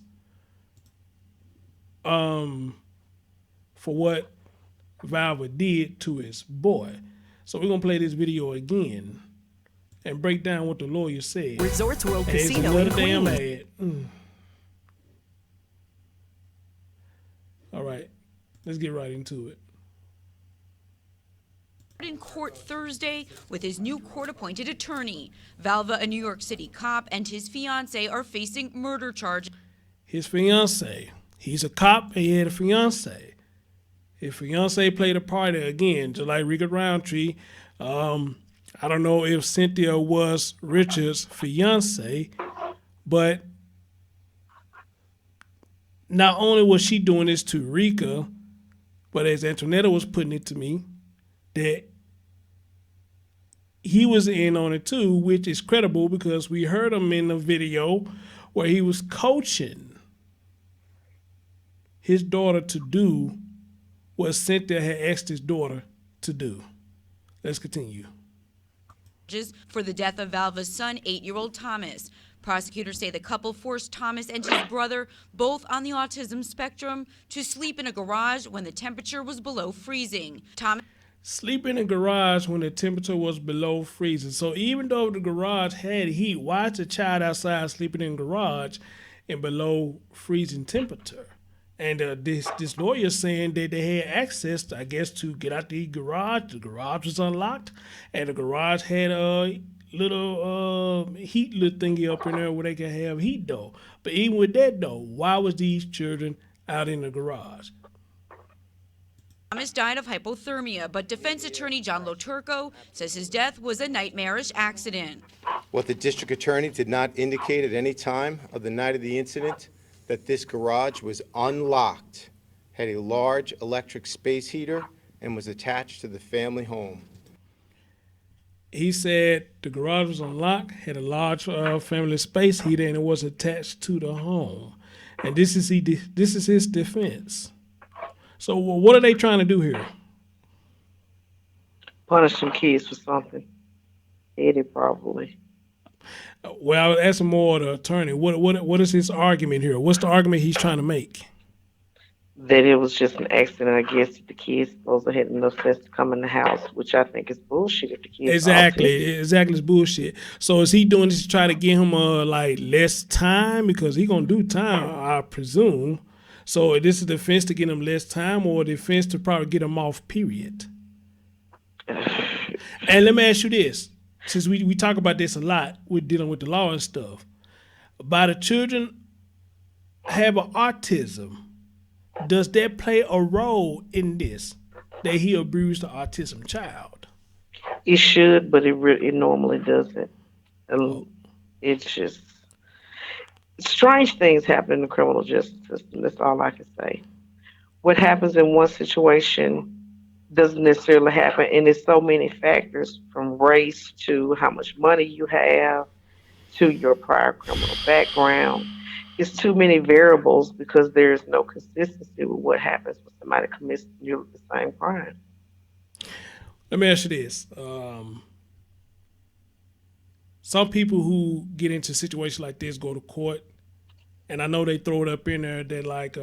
Speaker 1: For what Valvo did to his boy. So we're gonna play this video again and break down what the lawyer said.
Speaker 10: Resorts World
Speaker 1: and
Speaker 10: Casino in
Speaker 1: damn
Speaker 10: Queens.
Speaker 1: ad. All right, let's get right into it.
Speaker 11: In court Thursday with his new court-appointed attorney. Valvo, a New York City cop, and his fiance are facing murder charges.
Speaker 1: His fiance, he's a cop and he had a fiance. His fiance played a part again, just like Rika Roundtree. I don't know if Cynthia was Richard's fiance, but not only was she doing this to Rika, but as Antoinetta was putting it to me, that he was in on it too, which is credible because we heard him in the video where he was coaching his daughter to do what Cynthia had asked his daughter to do. Let's continue.
Speaker 11: For the death of Valvo's son, 8-year-old Thomas. Prosecutors say the couple forced Thomas and his brother, both on the autism spectrum, to sleep in a garage when the temperature was below freezing. Thomas
Speaker 1: sleep in a garage when the temperature was below freezing. So even though the garage had heat, why is the child outside sleeping in the garage? and below freezing temperature. And this lawyer saying that they had access, I guess, to get out the garage. The garage was unlocked, and the garage had a little heat little thingy up in there where they could have heat though. But even with that though, why was these children out in the garage?
Speaker 11: Thomas died of hypothermia, but defense attorney John Loturco says his death was a nightmarish accident.
Speaker 12: What the district attorney did not indicate at any time of the night of the incident that this garage was unlocked, had a large electric space heater, and was attached to the family home.
Speaker 1: He said the garage was unlocked, had a large family space heater, and it was attached to the home. And this is his defense. So what are they trying to do here?
Speaker 9: Punish some kids for something. Eddie probably.
Speaker 1: Well, I was asking more of the attorney. What is his argument here? What's the argument he's trying to make?
Speaker 9: That it was just an accident. I guess if the kids supposed to had enough sense to come in the house, which I think is bullshit. If the kids
Speaker 1: exactly it's bullshit. So is he doing this to try to get him like less time, because he gonna do time, I presume? So this is the defense to get him less time, or the defense to probably get him off, period? And let me ask you this, since we talk about this a lot, we're dealing with the law and stuff. By the children have autism, does that play a role in this, that he abused the autism child?
Speaker 9: It should, but it normally doesn't. It's just strange things happen in the criminal justice system. That's all I can say. What happens in one situation doesn't necessarily happen, and there's so many factors, from race to how much money you have to your prior criminal background. It's too many variables because there's no consistency with what happens when somebody commits the same crime.
Speaker 1: Let me ask you this. Some people who get into situations like this go to court, and I know they throw it up in there that like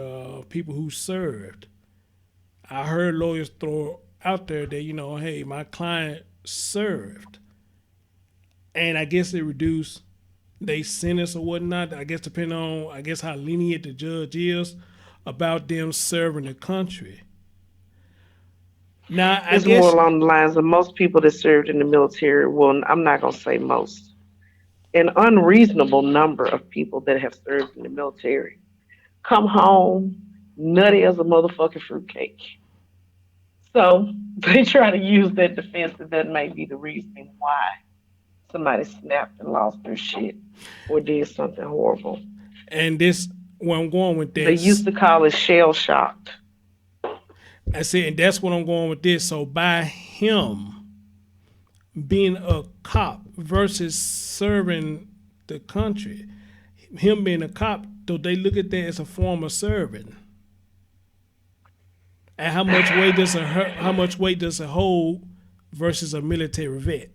Speaker 1: people who served. I heard lawyers throw out there that, hey, my client served. And I guess they reduce they sentence or whatnot, I guess depending on, how lenient the judge is about them serving the country. Now, I
Speaker 9: guess more along the lines of most people that served in the military, well, I'm not going to say most, an unreasonable number of people that have served in the military come home nutty as a motherfucking fruitcake. So they try to use that defense that may be the reason why somebody snapped and lost their shit or did something horrible.
Speaker 1: And this, where I'm going with this,
Speaker 9: they used to call it shell shocked.
Speaker 1: I said, and that's what I'm going with this. So by him being a cop versus serving the country, him being a cop, do they look at that as a form of serving? And how much weight does it hold versus a military vet?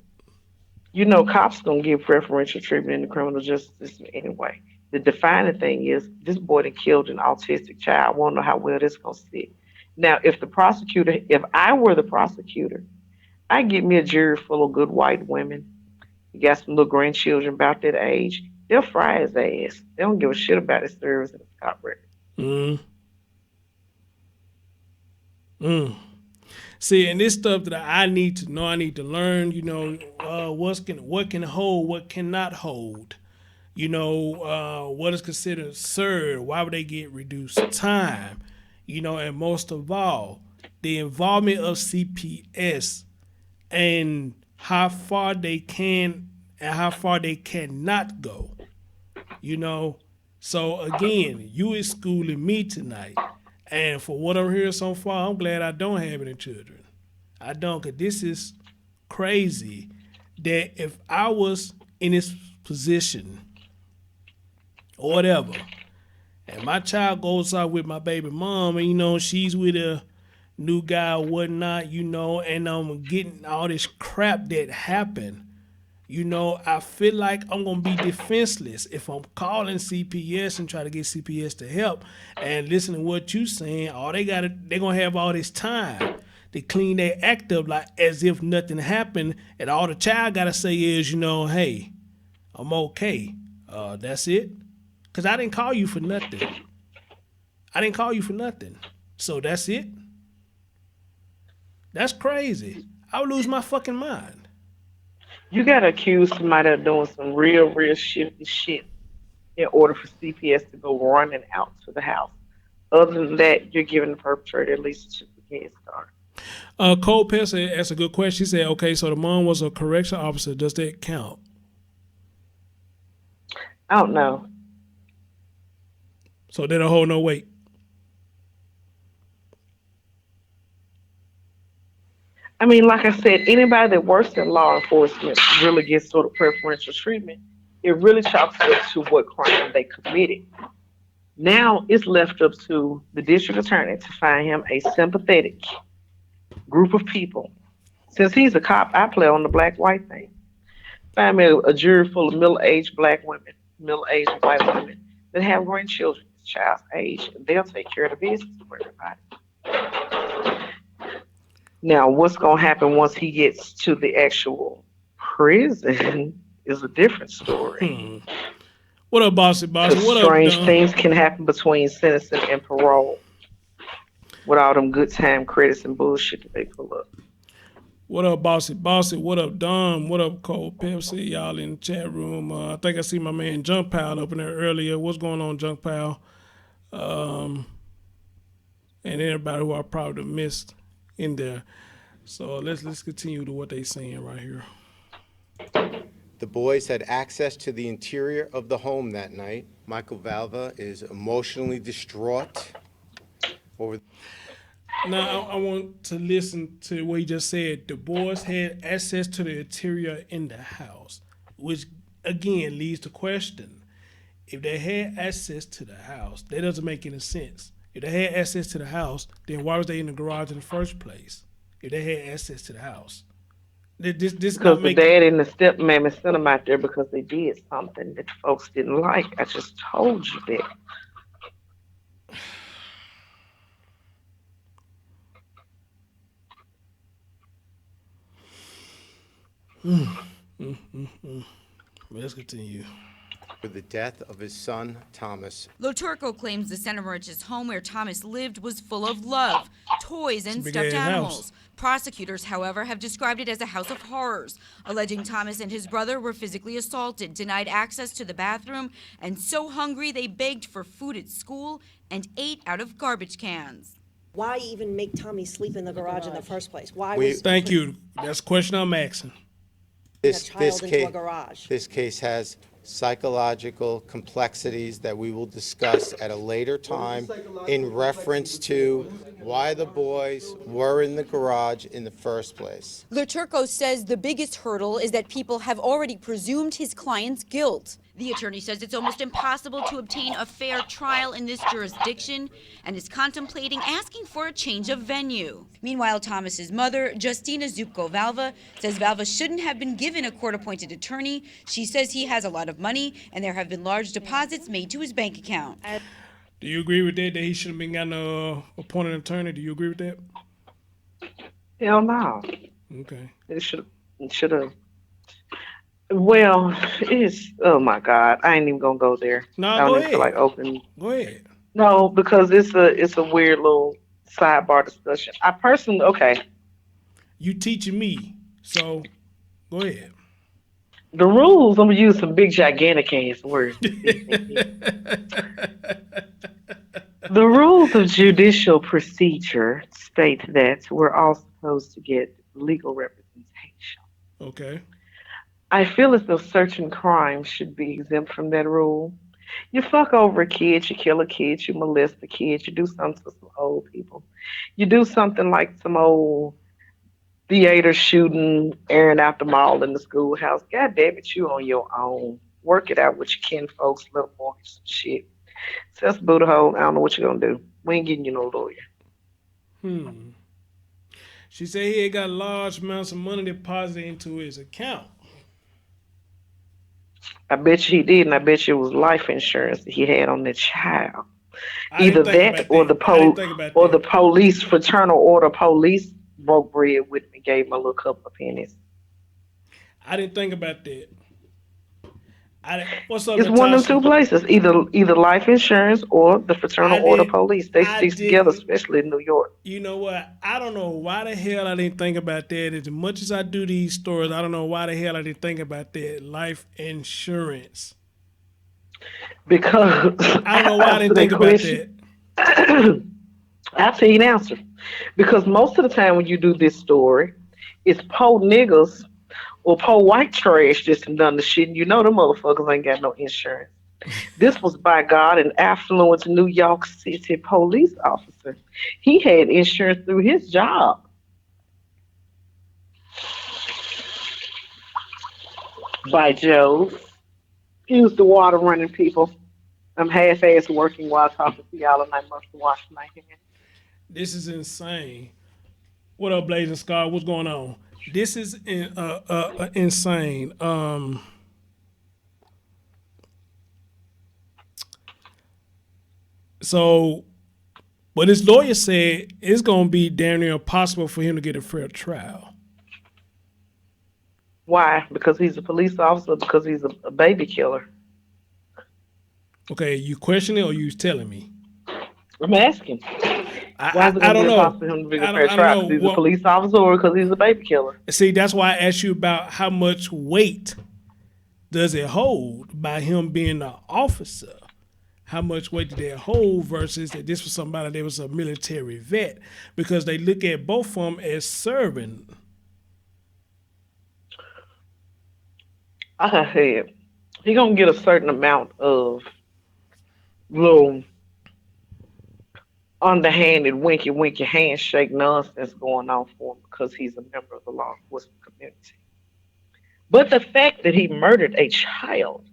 Speaker 9: Cops don't give preferential treatment in the criminal justice system anyway. The defining thing is this boy that killed an autistic child. I want to know how well this gonna sit. Now, if I were the prosecutor, I'd get me a jury full of good white women. You got some little grandchildren about that age. They'll fry his ass. They don't give a shit about his service in his cop record.
Speaker 1: See, and this stuff that I need to know, I need to learn, what can hold, what cannot hold. What is considered served, why would they get reduced time? And most of all, the involvement of CPS and how far they can and how far they cannot go. So again, you is schooling me tonight. And for what I'm hearing so far, I'm glad I don't have any children. I don't, because this is crazy that if I was in this position or whatever, and my child goes out with my baby mom, and, she's with a new guy or whatnot, and I'm getting all this crap that happened, I feel like I'm going to be defenseless if I'm calling CPS and try to get CPS to help and listen to what you saying. They're going to have all this time to clean their act up like as if nothing happened. And all the child got to say is, hey, I'm okay. That's it. Because I didn't call you for nothing. I didn't call you for nothing. So that's it? That's crazy. I would lose my fucking mind.
Speaker 9: You gotta accuse somebody of doing some real shifty shit in order for CPS to go running out to the house. Other than that, you're giving the perpetrator at least a head start.
Speaker 1: Cole Pell asked a good question. He said, okay, so the mom was a correction officer. Does that count?
Speaker 9: I don't know.
Speaker 1: So that'll hold no weight.
Speaker 9: I mean, like I said, anybody that works in law enforcement really gets sort of preferential treatment. It really chalks up to what crime they committed. Now it's left up to the district attorney to find him a sympathetic group of people. Since he's a cop, I play on the black-white thing. Find me a jury full of middle-aged black women, middle-aged white women that have grandchildren this child's age. They'll take care of the business for everybody. Now, what's going to happen once he gets to the actual prison is a different story.
Speaker 1: What up, Bossy? What up,
Speaker 9: strange
Speaker 1: Don?
Speaker 9: things can happen between sentencing and parole with all them good time credits and bullshit that they pull up.
Speaker 1: What up, Bossy? What up, Don? What up, Cole Pepsi? Y'all in the chat room. I think I see my man Junk Pal up in there earlier. What's going on, Junk Pal? And everybody who I probably missed in there. So let's continue to what they saying right here.
Speaker 12: The boys had access to the interior of the home that night. Michael Valvo is emotionally distraught over.
Speaker 1: Now, I want to listen to what he just said. The boys had access to the interior in the house, which, again, leads to question. If they had access to the house, that doesn't make any sense. If they had access to the house, then why was they in the garage in the first place? If they had access to the house. This
Speaker 9: because the dad and the stepmammy sent them out there because they did something that the folks didn't like. I just told you that.
Speaker 1: Let's continue.
Speaker 12: For the death of his son, Thomas.
Speaker 11: Loturco claims the Santa Maricia's home where Thomas lived was full of love, toys, and stuffed animals. Prosecutors, however, have described it as a house of horrors, alleging Thomas and his brother were physically assaulted, denied access to the bathroom, and so hungry they begged for food at school and ate out of garbage cans.
Speaker 13: Why even make Tommy sleep in the garage in the first place?
Speaker 1: Thank you. That's a question I'm asking.
Speaker 12: This case has psychological complexities that we will discuss at a later time in reference to why the boys were in the garage in the first place.
Speaker 11: Loturco says the biggest hurdle is that people have already presumed his client's guilt. The attorney says it's almost impossible to obtain a fair trial in this jurisdiction and is contemplating asking for a change of venue. Meanwhile, Thomas's mother, Justina Zupko Valvo, says Valvo shouldn't have been given a court-appointed attorney. She says he has a lot of money and there have been large deposits made to his bank account.
Speaker 1: Do you agree with that he should have been gotten an appointed attorney? Do you agree with that?
Speaker 9: Hell no.
Speaker 1: Okay.
Speaker 9: It should have. Well, it's, oh my God, I ain't even gonna go there.
Speaker 1: No,
Speaker 9: I don't
Speaker 1: go
Speaker 9: even
Speaker 1: ahead.
Speaker 9: feel like opening.
Speaker 1: Go ahead.
Speaker 9: No, because it's a weird little sidebar discussion. I personally, okay.
Speaker 1: You teaching me, so go ahead.
Speaker 9: The rules, I'm gonna use some big gigantic ass words. The rules of judicial procedure state that we're all supposed to get legal representation.
Speaker 1: Okay.
Speaker 9: I feel as though certain crimes should be exempt from that rule. You fuck over a kid, you kill a kid, you molest a kid, you do something to some old people. You do something like some old theater shooting, airing out the mall in the schoolhouse. God damn it, you on your own. Work it out with your kin folks, let them mortgage some shit. That's Buddha hole. I don't know what you're gonna do. We ain't getting you no lawyer.
Speaker 1: She said he had got large amounts of money deposited into his account.
Speaker 9: I bet you he did, and I bet you it was life insurance that he had on that child. Either that or the police, fraternal order police broke bread with me, gave him a little couple of pennies.
Speaker 1: I didn't think about that. What's up,
Speaker 9: It's one of
Speaker 1: Natasha?
Speaker 9: them two places, either life insurance or the fraternal order police. They
Speaker 1: I
Speaker 9: stick together,
Speaker 1: didn't.
Speaker 9: especially in New York.
Speaker 1: You know what? I don't know why the hell I didn't think about that. As much as I do these stories, I don't know why the hell I didn't think about that. Life insurance.
Speaker 9: Because
Speaker 1: I don't know why I
Speaker 9: answer
Speaker 1: didn't
Speaker 9: that
Speaker 1: think about
Speaker 9: question.
Speaker 1: that.
Speaker 9: I'll tell you the answer. Because most of the time when you do this story, it's po niggas or po white trash just done the shit, and you know them motherfuckers ain't got no insurance. This was by God an affluent New York City police officer. He had insurance through his job. By Jove. Excuse the water running, people. I'm half-ass working while talking to y'all, and I must wash my hands.
Speaker 1: This is insane. What up, Blazing Scar? What's going on? This is insane. So, what his lawyer said, it's going to be damn near impossible for him to get a fair trial.
Speaker 9: Why? Because he's a police officer, because he's a baby killer.
Speaker 1: Okay, you questioning or you telling me?
Speaker 9: I'm asking. Why is it
Speaker 1: I
Speaker 9: going to
Speaker 1: don't
Speaker 9: be
Speaker 1: know.
Speaker 9: impossible for him to be a fair
Speaker 1: I don't
Speaker 9: trial?
Speaker 1: know.
Speaker 9: Because he's a police officer or because he's a baby killer?
Speaker 1: See, that's why I asked you about how much weight does it hold by him being an officer? How much weight did it hold versus that this was somebody that was a military vet? Because they look at both of them as serving.
Speaker 9: Like I said, he's going to get a certain amount of little underhanded, winky handshake nonsense going on for him because he's a member of the law enforcement community. But the fact that he murdered a child,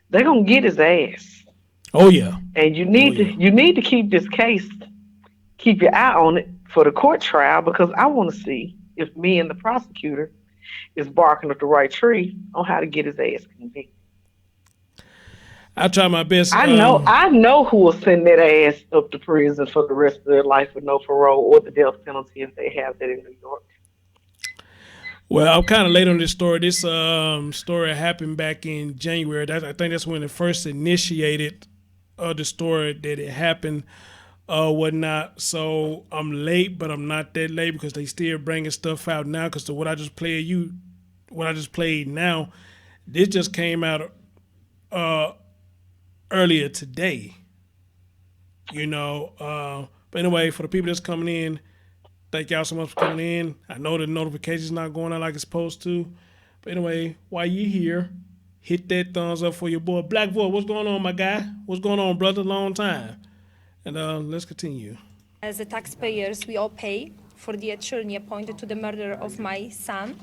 Speaker 9: they're gonna get his ass.
Speaker 1: Oh yeah.
Speaker 9: And you need to keep this case, keep your eye on it for the court trial because I want to see if me and the prosecutor is barking up the right tree on how to get his ass convicted.
Speaker 1: I try my best.
Speaker 9: I know who will send that ass up to prison for the rest of their life with no parole or the death penalty if they have that in New York.
Speaker 1: Well, I'm kind of late on this story. This story happened back in January. I think that's when it first initiated the story that it happened, whatnot. So I'm late, but I'm not that late because they still bringing stuff out now. Because what I just played now, this just came out earlier today. You know, but anyway, for the people that's coming in, thank y'all so much for coming in. I know the notification's not going out like it's supposed to. But anyway, while you here, hit that thumbs up for your boy. Black Boy, what's going on, my guy? What's going on, brother? Long time. And let's continue.
Speaker 14: As the taxpayers, we all pay for the attorney appointed to the murder of my son.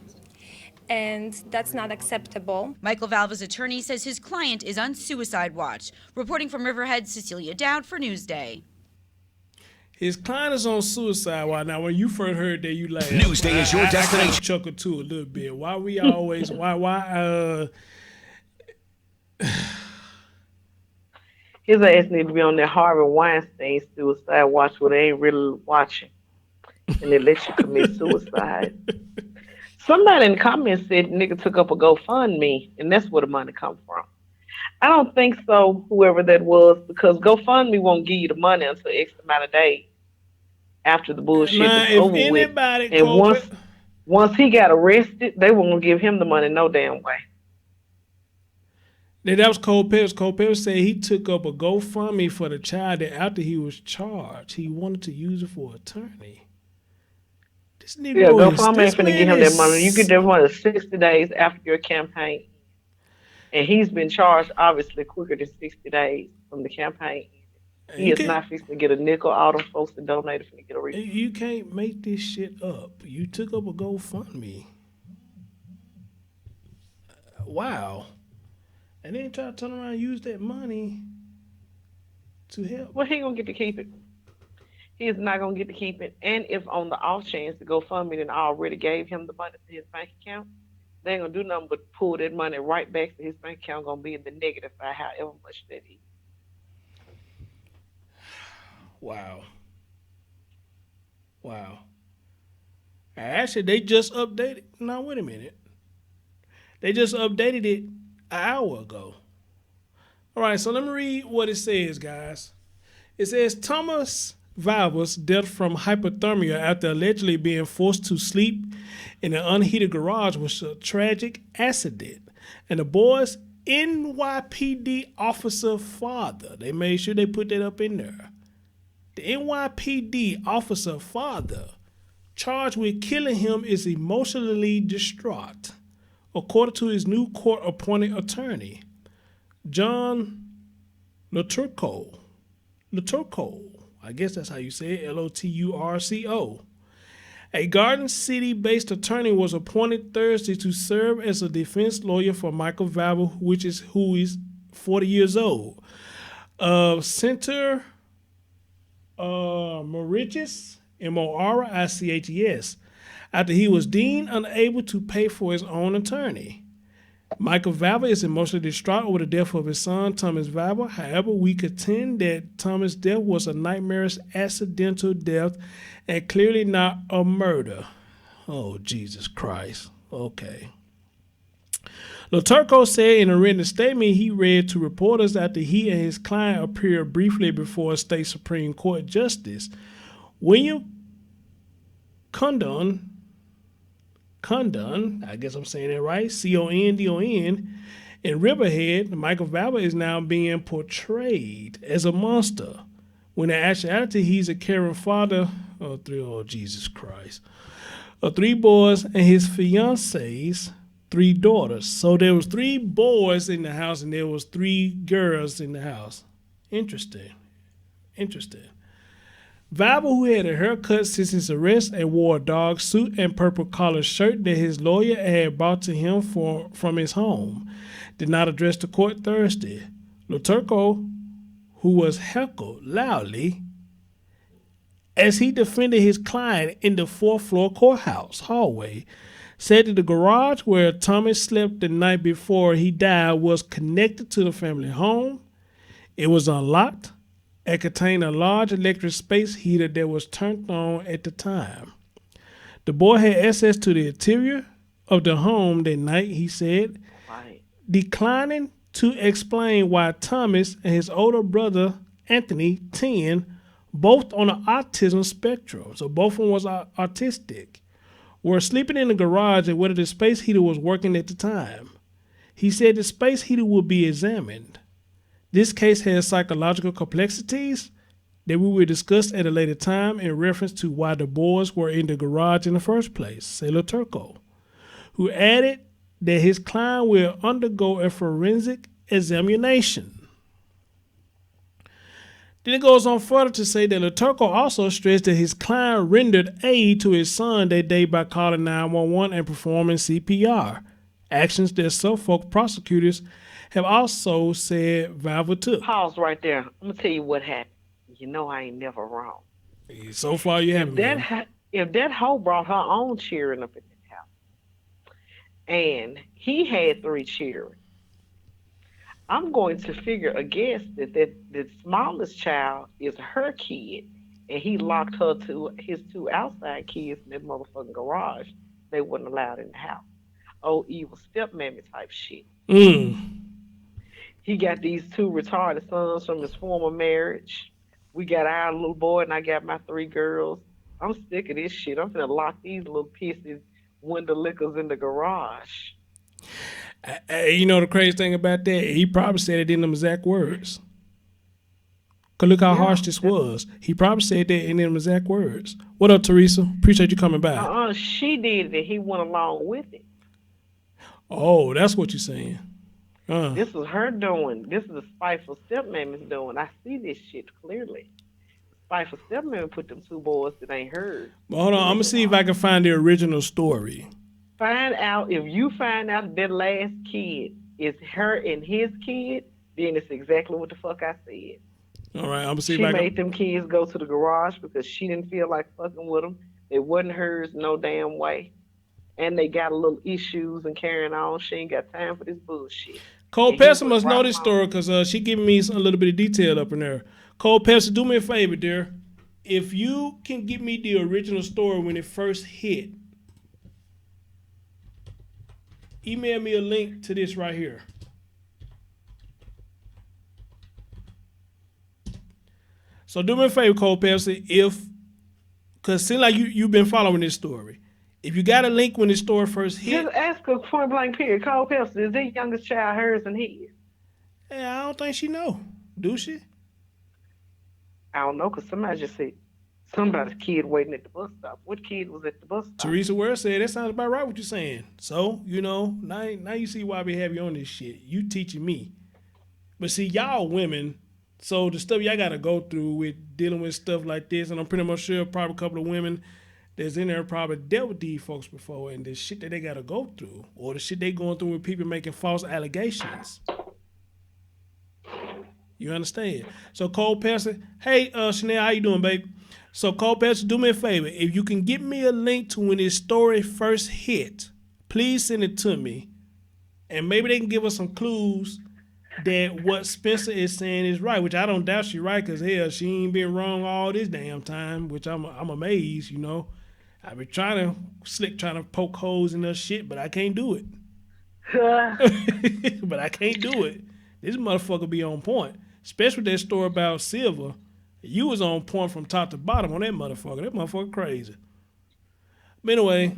Speaker 14: And that's not acceptable.
Speaker 11: Michael Valvo's attorney says his client is on suicide watch. Reporting from Riverhead, Cecilia Dowd for Newsday.
Speaker 1: His client is on suicide watch. Now, when you first heard that, you like
Speaker 15: Newsday is your destination.
Speaker 1: I chuckle too a little bit. Why we always
Speaker 9: His ass need to be on that Harvey Weinstein suicide watch where they ain't really watching, and they let you commit suicide. Somebody in the comments said nigga took up a GoFundMe, and that's where the money come from. I don't think so, whoever that was, because GoFundMe won't give you the money until X amount of days after the bullshit is over with. And once he got arrested, they won't give him the money no damn way.
Speaker 1: That was Cole Pepps. Cole Pepps said he took up a GoFundMe for the child that after he was charged, he wanted to use it for attorney. This nigga
Speaker 9: GoFundMe ain't finna give him that money. You get that money 60 days after your campaign. And he's been charged, obviously, quicker than 60 days from the campaign. He is not fixing to get a nickel. All them folks that donated finna get a refund.
Speaker 1: You can't make this shit up. You took up a GoFundMe. Wow. And then try to turn around and use that money to help.
Speaker 9: Well, he ain't gonna get to keep it. He is not gonna get to keep it. And if on the off chance the GoFundMe then already gave him the money to his bank account, they ain't gonna do nothing but pull that money right back to his bank account, gonna be in the negative by however much that is.
Speaker 1: Wow. Actually, they just updated. Now, wait a minute. They just updated it an hour ago. All right, so let me read what it says, guys. It says Thomas Valvo's death from hypothermia after allegedly being forced to sleep in an unheated garage was a tragic accident. And the boy's NYPD officer father, they made sure they put that up in there. The NYPD officer father charged with killing him is emotionally distraught, according to his new court-appointed attorney, John Loturco. I guess that's how you say it, Loturco. A Garden City-based attorney was appointed Thursday to serve as a defense lawyer for Michael Valvo, who is 40 years old. Senator Mauritius, Moriches, after he was deemed unable to pay for his own attorney. Michael Valvo is emotionally distraught over the death of his son, Thomas Valvo. However, we contend that Thomas' death was a nightmarish accidental death and clearly not a murder. Oh, Jesus Christ. Okay. Loturco said in a written statement he read to reporters after he and his client appeared briefly before State Supreme Court Justice William Condon, I guess I'm saying that right, Condon, in Riverhead, Michael Valvo is now being portrayed as a monster, when in actuality he's a caring father of three boys and his fiance's 3 daughters. So there was 3 boys in the house and there was 3 girls in the house. Interesting. Valvo, who had a haircut since his arrest and wore a dog suit and purple collared shirt that his lawyer had brought to him from his home, did not address the court Thursday. Loturco, who was heckled loudly as he defended his client in the 4th floor courthouse hallway, said that the garage where Thomas slept the night before he died was connected to the family home. It was unlocked and contained a large electric space heater that was turned on at the time. The boy had access to the interior of the home that night, he said, declining to explain why Thomas and his older brother, Anthony, 10, both on the autism spectrum, so both of them was autistic, were sleeping in the garage and whether the space heater was working at the time. He said the space heater would be examined. This case has psychological complexities that we will discuss at a later time in reference to why the boys were in the garage in the first place, said Loturco, who added that his client will undergo a forensic examination. Then it goes on further to say that Loturco also stressed that his client rendered aid to his son that day by calling 911 and performing CPR, actions that Suffolk prosecutors have also said Valvo took.
Speaker 9: Pause right there. I'm going to tell you what happened. You know I ain't never wrong.
Speaker 1: So far you haven't been.
Speaker 9: If that hoe brought her own children up in the house, and he had 3 children, I'm going to figure a guess that the smallest child is her kid, and he locked her to his 2 outside kids in that motherfucking garage. They wasn't allowed in the house. Oh, evil stepmammy type shit. He got these 2 retarded sons from his former marriage. We got our little boy, and I got my 3 girls. I'm sick of this shit. I'm gonna lock these little pieces window lickers in the garage.
Speaker 1: You know the crazy thing about that? He probably said it in them exact words. Cause look how harsh this was. He probably said that in them exact words. What up, Teresa? Appreciate you coming by.
Speaker 9: She did it. He went along with it.
Speaker 1: Oh, that's what you're saying.
Speaker 9: This was her doing. This is the spiteful stepmammy's doing. I see this shit clearly. Spiteful stepmammy put them 2 boys that ain't hers.
Speaker 1: Well, hold on, I'm gonna see if I can find the original story.
Speaker 9: Find out. If you find out that last kid is her and his kid, then it's exactly what the fuck I said.
Speaker 1: All right, I'm gonna see
Speaker 9: if
Speaker 1: I can.
Speaker 9: She made them kids go to the garage because she didn't feel like fucking with them. It wasn't hers no damn way. And they got a little issues and carrying on. She ain't got time for this bullshit.
Speaker 1: Cole Pester must know this story because she giving me a little bit of detail up in there. Cole Pester, do me a favor, dear. If you can give me the original story when it first hit, email me a link to this right here. So do me a favor, Cole Pepsi, because it seems like you've been following this story. If you got a link when this story first hit.
Speaker 9: Just ask her point blank period. Cole Pepsi, is the youngest child hers and his?
Speaker 1: Yeah, I don't think she know. Do she?
Speaker 9: I don't know, because somebody just said somebody's kid waiting at the bus stop. What kid was at the bus stop?
Speaker 1: Teresa Ware said that sounds about right what you're saying. So, now you see why we have you on this shit. You teaching me. But see, y'all women, so the stuff y'all got to go through with dealing with stuff like this, and I'm pretty much sure probably a couple of women that's in there probably dealt with these folks before, and the shit that they got to go through, or the shit they going through with people making false allegations. You understand? So Cole Pepsi, hey, Chanel, how you doing, baby? So Cole Pepsi, do me a favor. If you can get me a link to when this story first hit, please send it to me. And maybe they can give us some clues that what Spencer is saying is right, which I don't doubt she's right, because hell, she ain't been wrong all this damn time, which I'm amazed, I've been trying to poke holes in her shit, but I can't do it. But I can't do it. This motherfucker be on point. Especially with that story about Silver. You was on point from top to bottom on that motherfucker. That motherfucker crazy. But anyway,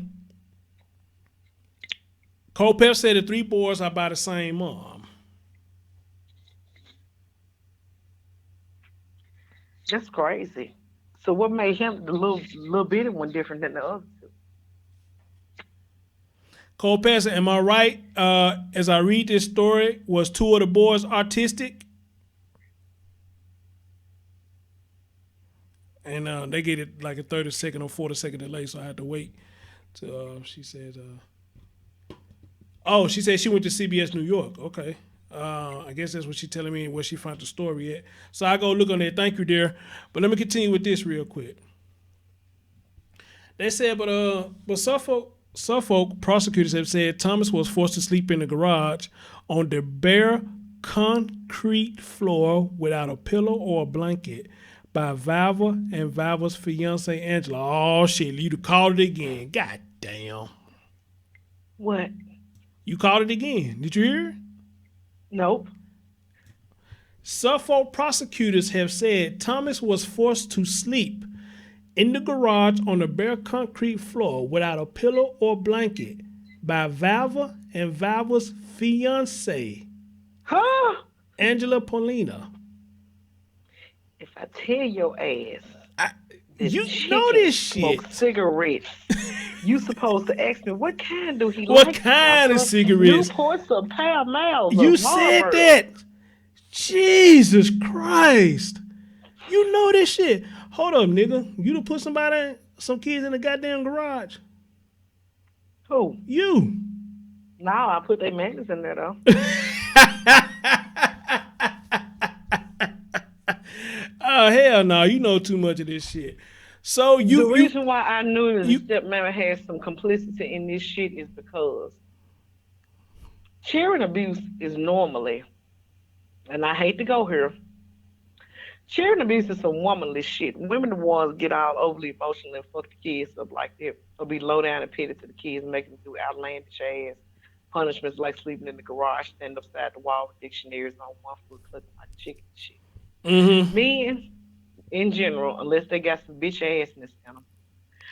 Speaker 1: Cole Pepsi said the 3 boys are by the same mom.
Speaker 9: That's crazy. So what made him the little bitty one different than the other two?
Speaker 1: Cole Pepsi, am I right? As I read this story, was 2 of the boys autistic? And they get it like a 30-second or 40-second delay, so I had to wait till she said. She said she went to CBS New York. Okay. I guess that's what she's telling me where she found the story at. So I go look on there. Thank you, dear. But let me continue with this real quick. They said, but Suffolk prosecutors have said Thomas was forced to sleep in the garage on the bare concrete floor without a pillow or a blanket by Valvo and Valvo's fiance Angela. Oh shit, you called it again. God damn.
Speaker 9: What?
Speaker 1: You called it again. Did you hear?
Speaker 9: Nope.
Speaker 1: Suffolk prosecutors have said Thomas was forced to sleep in the garage on the bare concrete floor without a pillow or blanket by Valvo and Valvo's fiance, Angela Polina.
Speaker 9: If I tell your ass,
Speaker 1: you know this shit.
Speaker 9: Smoke cigarettes. You supposed to ask me what kind do he like?
Speaker 1: What kind of cigarettes?
Speaker 9: Newports or Pall Malls?
Speaker 1: You said that. Jesus Christ. You know this shit. Hold up, nigga. You done put some kids in the goddamn garage.
Speaker 9: Who?
Speaker 1: You.
Speaker 9: No, I put their manners in there though.
Speaker 1: Oh, hell no. You know too much of this shit. So the
Speaker 9: reason why I knew that the stepmother had some complicity in this shit is because sharing abuse is normally, and I hate to go here, sharing abuse is some womanly shit. Women the ones get all overly emotional and fuck the kids up like that, or be low down and petty to the kids and make them do outlandish ass punishments like sleeping in the garage, stand upside the wall with dictionaries on one foot, clucking like chicken shit.
Speaker 1: Mm-hmm.
Speaker 9: Men, in general, unless they got some bitch assness in them,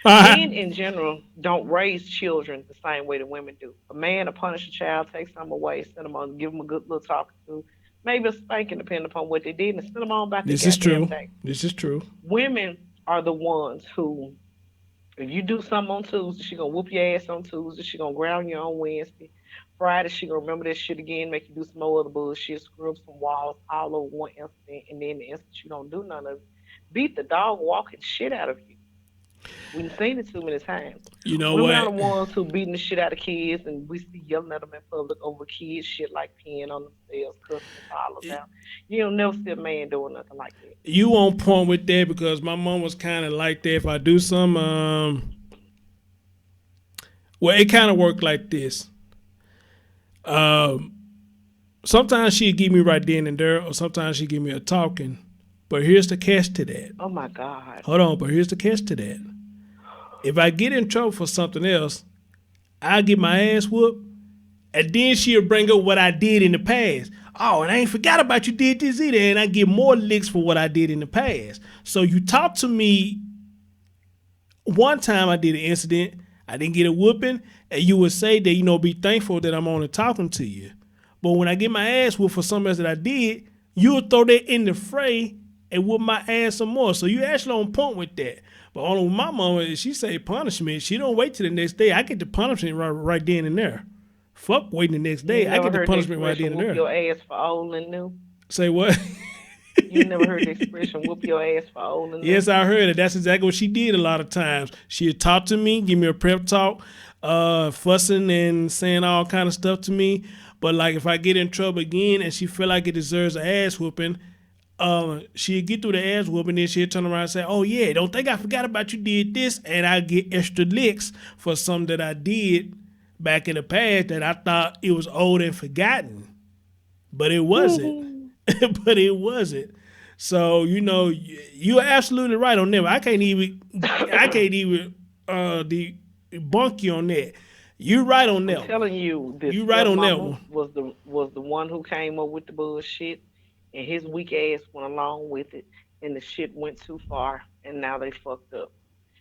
Speaker 9: men in general don't raise children the same way that women do. A man will punish a child, take some away, send them on, give them a good little talking to, maybe a spanking, depending upon what they did, and send them on back.
Speaker 1: This is true. This is true.
Speaker 9: Women are the ones who, if you do something on Tuesday, she gonna whoop your ass on Tuesday. She gonna ground you on Wednesday. Friday, she gonna remember that shit again, make you do some more other bullshit, screw up some walls all over one instant, and then the instant you don't do none of it, beat the dog walking shit out of you. We've seen it too many times.
Speaker 1: You know
Speaker 9: Women
Speaker 1: what?
Speaker 9: are the ones who beating the shit out of kids, and we see yelling at them in public over kids, shit like peeing on themselves, cussing all of that. You don't never see a man doing nothing like that.
Speaker 1: You on point with that because my mom was kind of like that. If I do some, well, it kind of worked like this. Sometimes she'd give me right then and there, or sometimes she'd give me a talking. But here's the catch to that.
Speaker 9: Oh my God.
Speaker 1: Hold on, but here's the catch to that. If I get in trouble for something else, I'll get my ass whooped, and then she'll bring up what I did in the past. oh, and I ain't forgot about you did this either, and I get more licks for what I did in the past. So you talked to me one time I did an incident, I didn't get a whooping, and you would say that, you know, be thankful that I'm only talking to you. But when I get my ass whooped for something else that I did, you would throw that in the fray and whoop my ass some more. So you actually on point with that. But only with my mama, she say punishment, she don't wait till the next day. I get the punishment right then and there. Fuck waiting the next day. I get the punishment right then and there.
Speaker 9: Whoop your ass for old and new.
Speaker 1: Say what?
Speaker 9: You never heard the expression whoop your ass for old and new?
Speaker 1: Yes, I heard it. That's exactly what she did a lot of times. She would talk to me, give me a prep talk, fussing and saying all kind of stuff to me. But like if I get in trouble again and she feel like it deserves an ass whooping, she'd get through the ass whooping, then she'd turn around and say, oh yeah, don't think I forgot about you did this, and I get extra licks for something that I did back in the past that I thought it was old and forgotten. But it wasn't. But it wasn't. So, you know, you're absolutely right on that. I can't even debunk you on that. You're right on that.
Speaker 9: I'm telling you, this
Speaker 1: you right on that one.
Speaker 9: Was the one who came up with the bullshit, and his weak ass went along with it, and the shit went too far, and now they fucked up.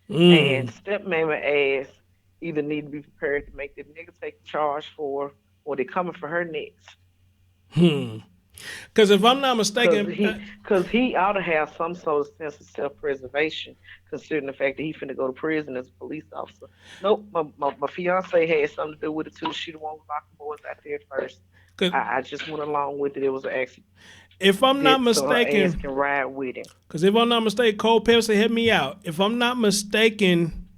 Speaker 9: And stepmama ass either need to be prepared to make the nigga take charge for, or they coming for her next.
Speaker 1: Because if I'm not mistaken,
Speaker 9: because he ought to have some sort of sense of self-preservation, considering the fact that he finna go to prison as a police officer. Nope, my fiance had something to do with it too. She the one who locked the boys out there first. I just went along with it. It was an accident.
Speaker 1: If I'm not mistaken,
Speaker 9: so her ass can ride with him.
Speaker 1: Because if I'm not mistaken, Cole Pepsi, help me out. If I'm not mistaken,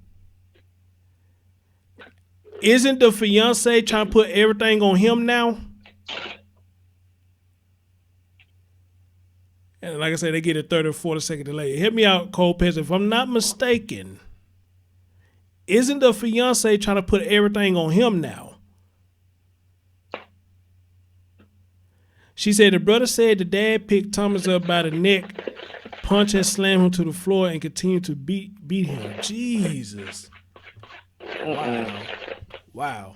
Speaker 1: isn't the fiance trying to put everything on him now? And like I said, they get a 30 or 40 second delay. Hit me out, Cole Pepsi. If I'm not mistaken, isn't the fiance trying to put everything on him now? She said the brother said the dad picked Thomas up by the neck, punched and slammed him to the floor, and continued to beat him. Jesus. Wow.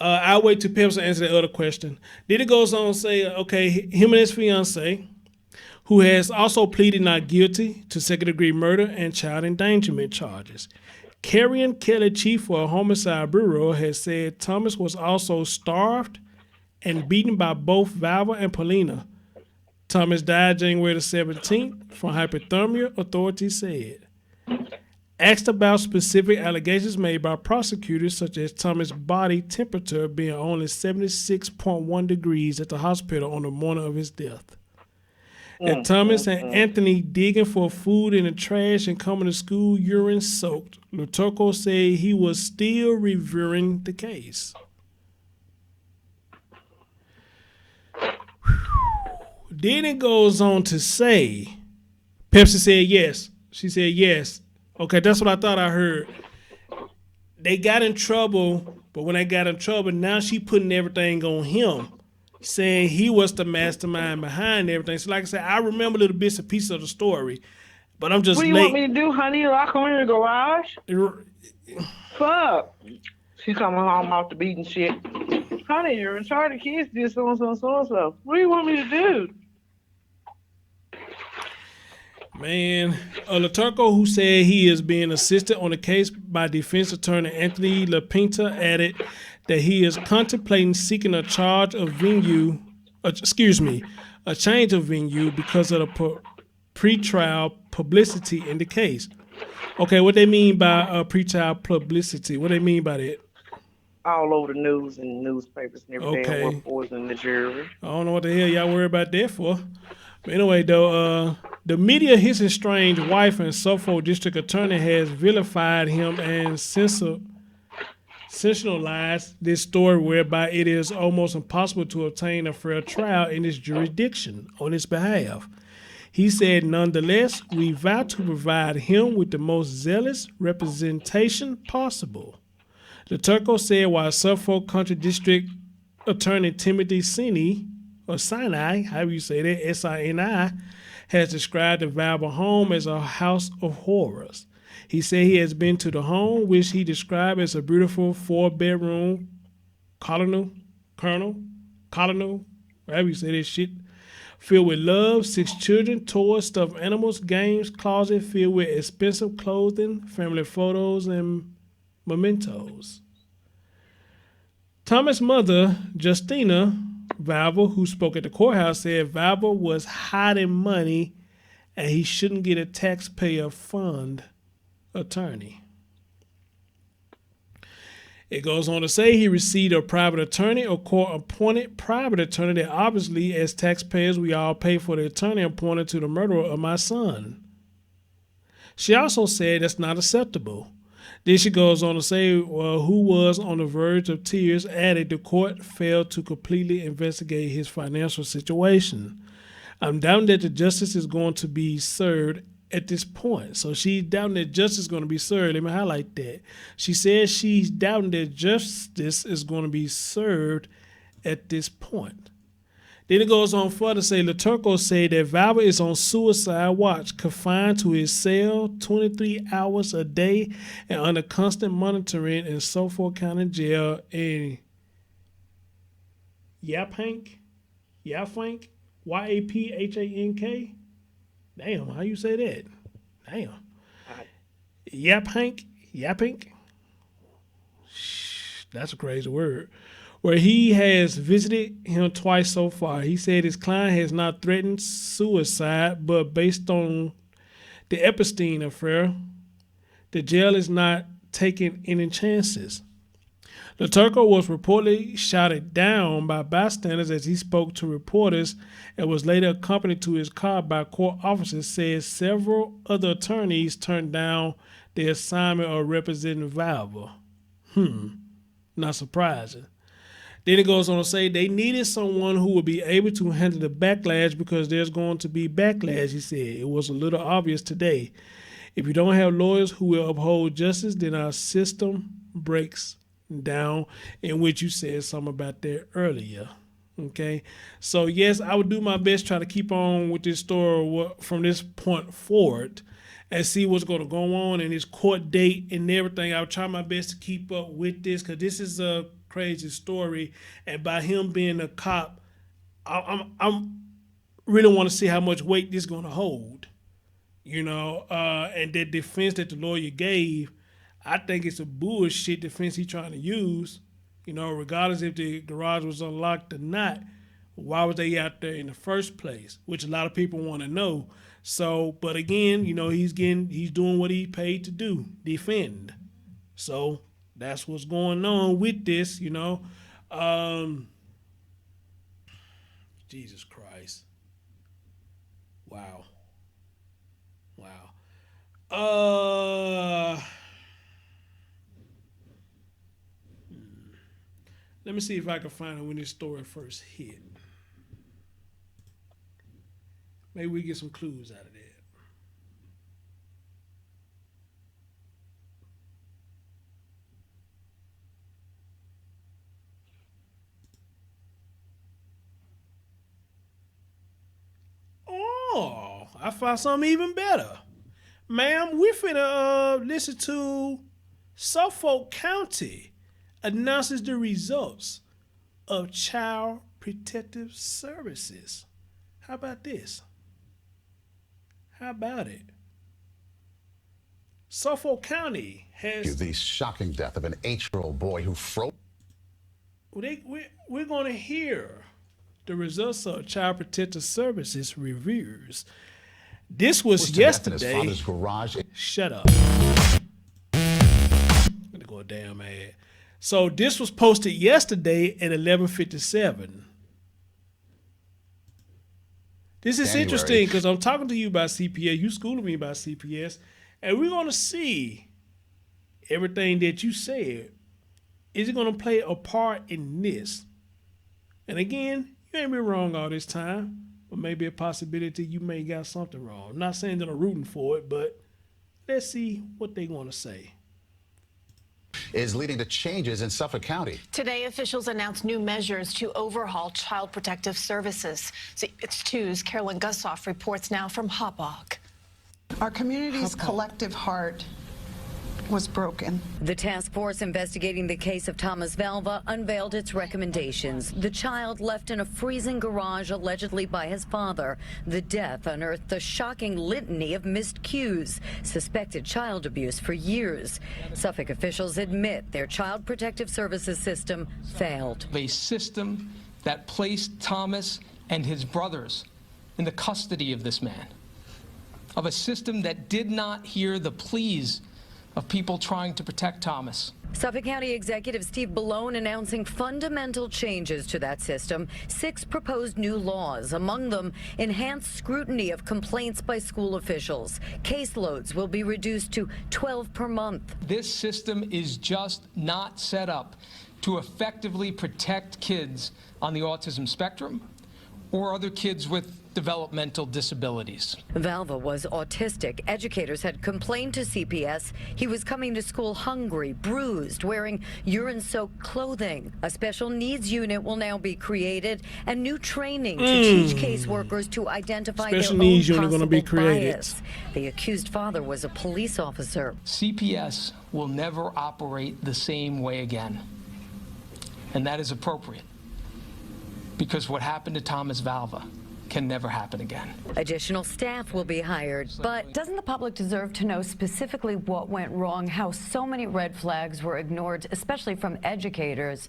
Speaker 1: I'll wait till Pepsi answer the other question. Then it goes on to say, okay, him and his fiance, who has also pleaded not guilty to second-degree murder and child endangerment charges. Carrion Kelly, chief for a homicide bureau, has said Thomas was also starved and beaten by both Valvo and Paulina. Thomas died January the 17th from hypothermia, authorities said. Asked about specific allegations made by prosecutors, such as Thomas' body temperature being only 76.1 degrees at the hospital on the morning of his death. And Thomas and Anthony digging for food in the trash and coming to school urine soaked. Luturco said he was still reviewing the case. Then it goes on to say, Pepsi said yes. She said yes. Okay, that's what I thought I heard. They got in trouble, but when they got in trouble, now she putting everything on him, saying he was the mastermind behind everything. So like I said, I remember little bits and pieces of the story, but I'm just
Speaker 9: late. What do you want me to do, honey? Lock him in the garage? Fuck. She coming home off the beating shit. Honey, you're retarded kids did so-and-so. What do you want me to do?
Speaker 1: Man, Luturco, who said he is being assisted on the case by defense attorney Anthony LaPinta, added that he is contemplating seeking a change of venue because of the pre-trial publicity in the case. Okay, what they mean by pre-trial publicity? What they mean by that?
Speaker 9: All over the news and newspapers and everything. Okay. We're poisoning the jury.
Speaker 1: I don't know what the hell y'all worry about that for. But anyway, though, the media, his estranged wife and Suffolk district attorney has vilified him and sensationalized this story, whereby it is almost impossible to obtain a fair trial in this jurisdiction on his behalf. He said, nonetheless, we vow to provide him with the most zealous representation possible. Luturco said while Suffolk Country District Attorney Timothy Sinai, however you say that, S-I-N-I, has described the Valvo home as a house of horrors. He said he has been to the home, which he described as a beautiful 4-bedroom colonial right? We say this shit filled with love, 6 children, toys, stuffed animals, games, closet filled with expensive clothing, family photos, and mementos. Thomas' mother, Justina Valvo, who spoke at the courthouse, said Valvo was hiding money and he shouldn't get a taxpayer fund attorney. It goes on to say he received a private attorney or court-appointed private attorney that obviously, as taxpayers, we all pay for the attorney appointed to the murderer of my son. She also said that's not acceptable. Then she goes on to say, who was on the verge of tears, added the court failed to completely investigate his financial situation. I'm doubting that the justice is going to be served at this point. So she's doubting that justice is going to be served. Let me highlight that. She says she's doubting that justice is going to be served at this point. Then it goes on further to say, Laturco said that Valvo is on suicide watch, confined to his cell 23 hours a day and under constant monitoring in Suffolk County Jail in Yaphank, Yaphank, Y-A-P-H-A-N-K. Damn, how you say that? Damn. Yaphank. That's a crazy word. Where he has visited him twice so far. He said his client has not threatened suicide, but based on the Epstein affair, the jail is not taking any chances. Laturco was reportedly shouted down by bystanders as he spoke to reporters and was later accompanied to his car by court officers, says several other attorneys turned down the assignment of representing Valvo. Not surprising. Then it goes on to say they needed someone who would be able to handle the backlash because there's going to be backlash, he said. It was a little obvious today. If you don't have lawyers who will uphold justice, then our system breaks down, in which you said something about that earlier. Okay, so yes, I would do my best try to keep on with this story from this point forward and see what's going to go on in his court date and everything. I'll try my best to keep up with this because this is a crazy story, and by him being a cop, I'm really want to see how much weight this is going to hold, and that defense that the lawyer gave, I think it's a bullshit defense he's trying to use, regardless if the garage was unlocked or not. Why was they out there in the first place? Which a lot of people want to know. So, but again, he's doing what he paid to do, defend. So that's what's going on with this, Jesus Christ. Wow. Let me see if I can find it when this story first hit. Maybe we get some clues out of that. Oh, I found something even better. Ma'am, we're finna listen to Suffolk County announces the results of Child Protective Services. How about this? How about it? Suffolk County has
Speaker 2: the shocking death of an 8-year-old boy who froze.
Speaker 1: We're going to hear the results of Child Protective Services reviews. This was yesterday.
Speaker 2: His father's garage.
Speaker 1: Shut up. I'm gonna go damn ad. So this was posted yesterday at 11:57. This is interesting because I'm talking to you about CPS. You schooling me about CPS, and we're gonna see everything that you said. Is it gonna play a part in this? And again, you ain't been wrong all this time. But maybe a possibility you may got something wrong. I'm not saying that I'm rooting for it, but let's see what they want to say.
Speaker 2: Is leading to changes in Suffolk County.
Speaker 3: Today, officials announced new measures to overhaul Child Protective Services. See, it's 2's Carolyn Gussoff reports now from Hauppauge.
Speaker 4: Our community's collective heart was broken.
Speaker 5: The task force investigating the case of Thomas Valvo unveiled its recommendations. The child left in a freezing garage allegedly by his father. The death unearthed a shocking litany of missed cues, suspected child abuse for years. Suffolk officials admit their child protective services system failed.
Speaker 6: A system that placed Thomas and his brothers in the custody of this man. Of a system that did not hear the pleas of people trying to protect Thomas.
Speaker 5: Suffolk County Executive Steve Bellone announcing fundamental changes to that system. 6 proposed new laws, among them enhanced scrutiny of complaints by school officials. Caseloads will be reduced to 12 per month.
Speaker 6: This system is just not set up to effectively protect kids on the autism spectrum or other kids with developmental disabilities.
Speaker 5: Valvo was autistic. Educators had complained to CPS he was coming to school hungry, bruised, wearing urine-soaked clothing. A special needs unit will now be created and new training to teach caseworkers to identify their own possible bias. The accused father was a police officer.
Speaker 6: CPS will never operate the same way again, and that is appropriate, because what happened to Thomas Valvo can never happen again.
Speaker 5: Additional staff will be hired, but
Speaker 7: doesn't the public deserve to know specifically what went wrong, how so many red flags were ignored, especially from educators,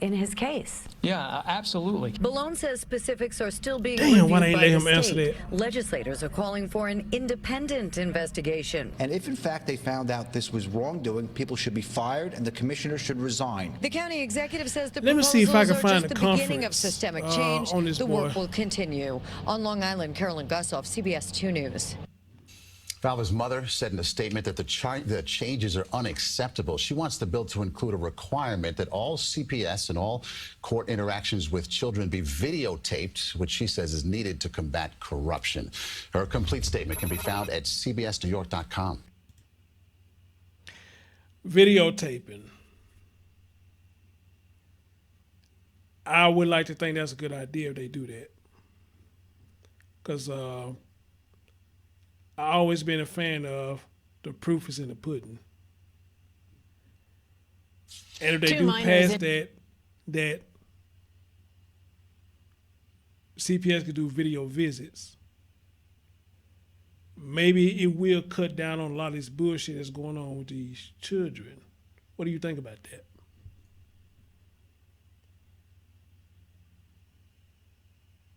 Speaker 7: in his case?
Speaker 6: Yeah, absolutely.
Speaker 5: Bellone says specifics are still being reviewed
Speaker 1: why they
Speaker 5: by
Speaker 1: let
Speaker 5: the
Speaker 1: him answer
Speaker 5: state.
Speaker 1: that?
Speaker 5: Legislators are calling for an independent investigation.
Speaker 8: And if in fact they found out this was wrongdoing, people should be fired and the commissioner should resign.
Speaker 5: The county executive says the
Speaker 1: Let me
Speaker 5: proposals
Speaker 1: see if I can
Speaker 5: are
Speaker 1: find
Speaker 5: just
Speaker 1: a
Speaker 5: the beginning of
Speaker 1: conference,
Speaker 5: systemic change.
Speaker 1: on this
Speaker 5: The work
Speaker 1: boy.
Speaker 5: will continue. On Long Island, Carolyn Gussoff, CBS 2 News.
Speaker 2: Valvo's mother said in a statement that the changes are unacceptable. She wants the bill to include a requirement that all CPS and all court interactions with children be videotaped, which she says is needed to combat corruption. Her complete statement can be found at cbsnewyork.com.
Speaker 1: Videotaping. I would like to think that's a good idea if they do that. Because I always been a fan of the proof is in the pudding. And if they do pass that CPS could do video visits, maybe it will cut down on a lot of this bullshit that's going on with these children. What do you think about that?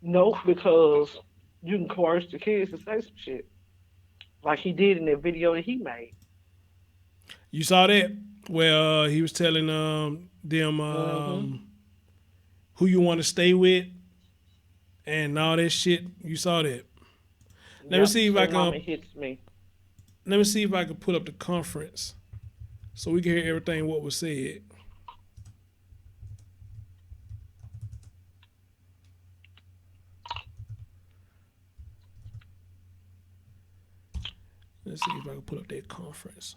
Speaker 9: No, because you can coerce the kids to say some shit, like he did in that video that he made.
Speaker 1: You saw that? Well, he was telling them who you want to stay with and all that shit. You saw that? Let me see if I can.
Speaker 9: Hits me.
Speaker 1: Let me see if I can pull up the conference so we can hear everything what was said. Let's see if I can pull up that conference.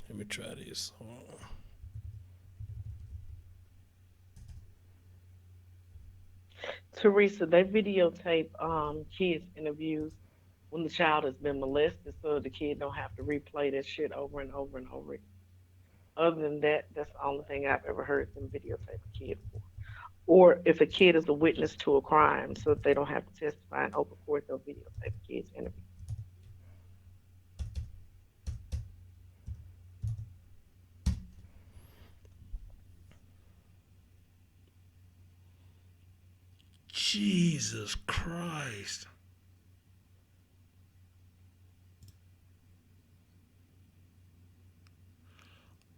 Speaker 1: Let me try this. Hold on.
Speaker 9: Teresa, they videotape kids' interviews when the child has been molested, so the kid don't have to replay that shit over and over and over again. Other than that, that's the only thing I've ever heard them videotape a kid for. Or if a kid is a witness to a crime, so that they don't have to testify in open court, they'll videotape a kid's interview.
Speaker 1: Jesus Christ.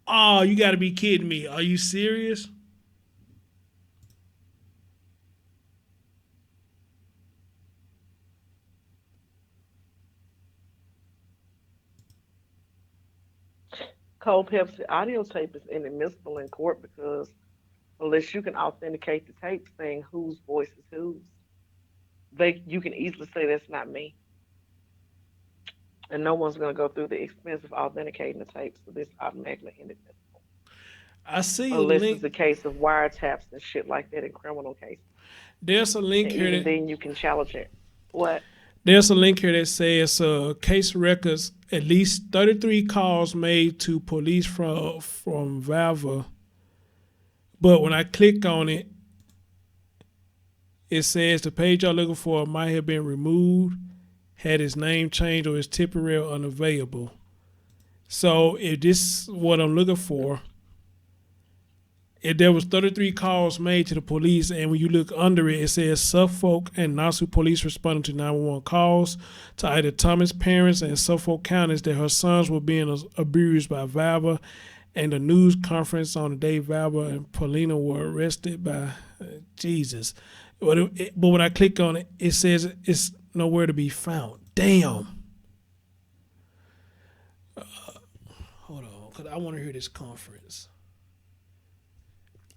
Speaker 1: Oh, you got to be kidding me. Are you serious?
Speaker 9: Cold Pepsi audio tape is inadmissible in court because unless you can authenticate the tape saying whose voice is whose, you can easily say that's not me. And no one's going to go through the expense of authenticating the tape, so this automatically inadmissible.
Speaker 1: I see a
Speaker 9: Unless it's
Speaker 1: link.
Speaker 9: a case of wiretaps and shit like that in criminal cases.
Speaker 1: There's a link
Speaker 9: And
Speaker 1: here
Speaker 9: even
Speaker 1: that
Speaker 9: then you can challenge it. What?
Speaker 1: there's a link here that says case records at least 33 calls made to police from Valvo. But when I click on it, it says the page you're looking for might have been removed, had its name changed, or is temporarily unavailable. So if this is what I'm looking for, if there was 33 calls made to the police, and when you look under it, it says Suffolk and Nassau police responding to 911 calls to either Thomas' parents and Suffolk counties that her sons were being abused by Valva, and the news conference on the day Valva and Paulina were arrested by Jesus. But when I click on it, it says it's nowhere to be found. Damn. Hold on, because I want to hear this conference.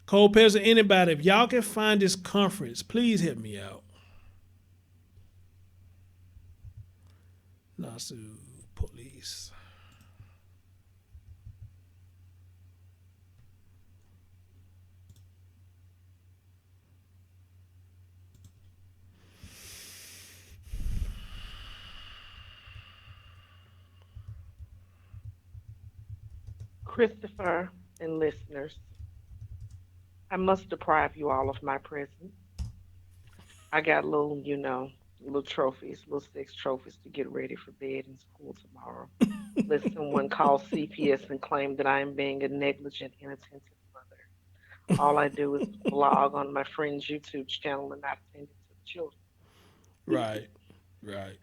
Speaker 1: Cold Pairs or anybody, if y'all can find this conference, please help me out. Nassau police.
Speaker 9: Christopher and listeners, I must deprive you all of my presence. I got little trophies, little sex trophies to get ready for bed and school tomorrow. Let someone call CPS and claim that I am being a negligent, inattentive mother. All I do is blog on my friend's YouTube channel and not attend to the children.
Speaker 1: Right, right.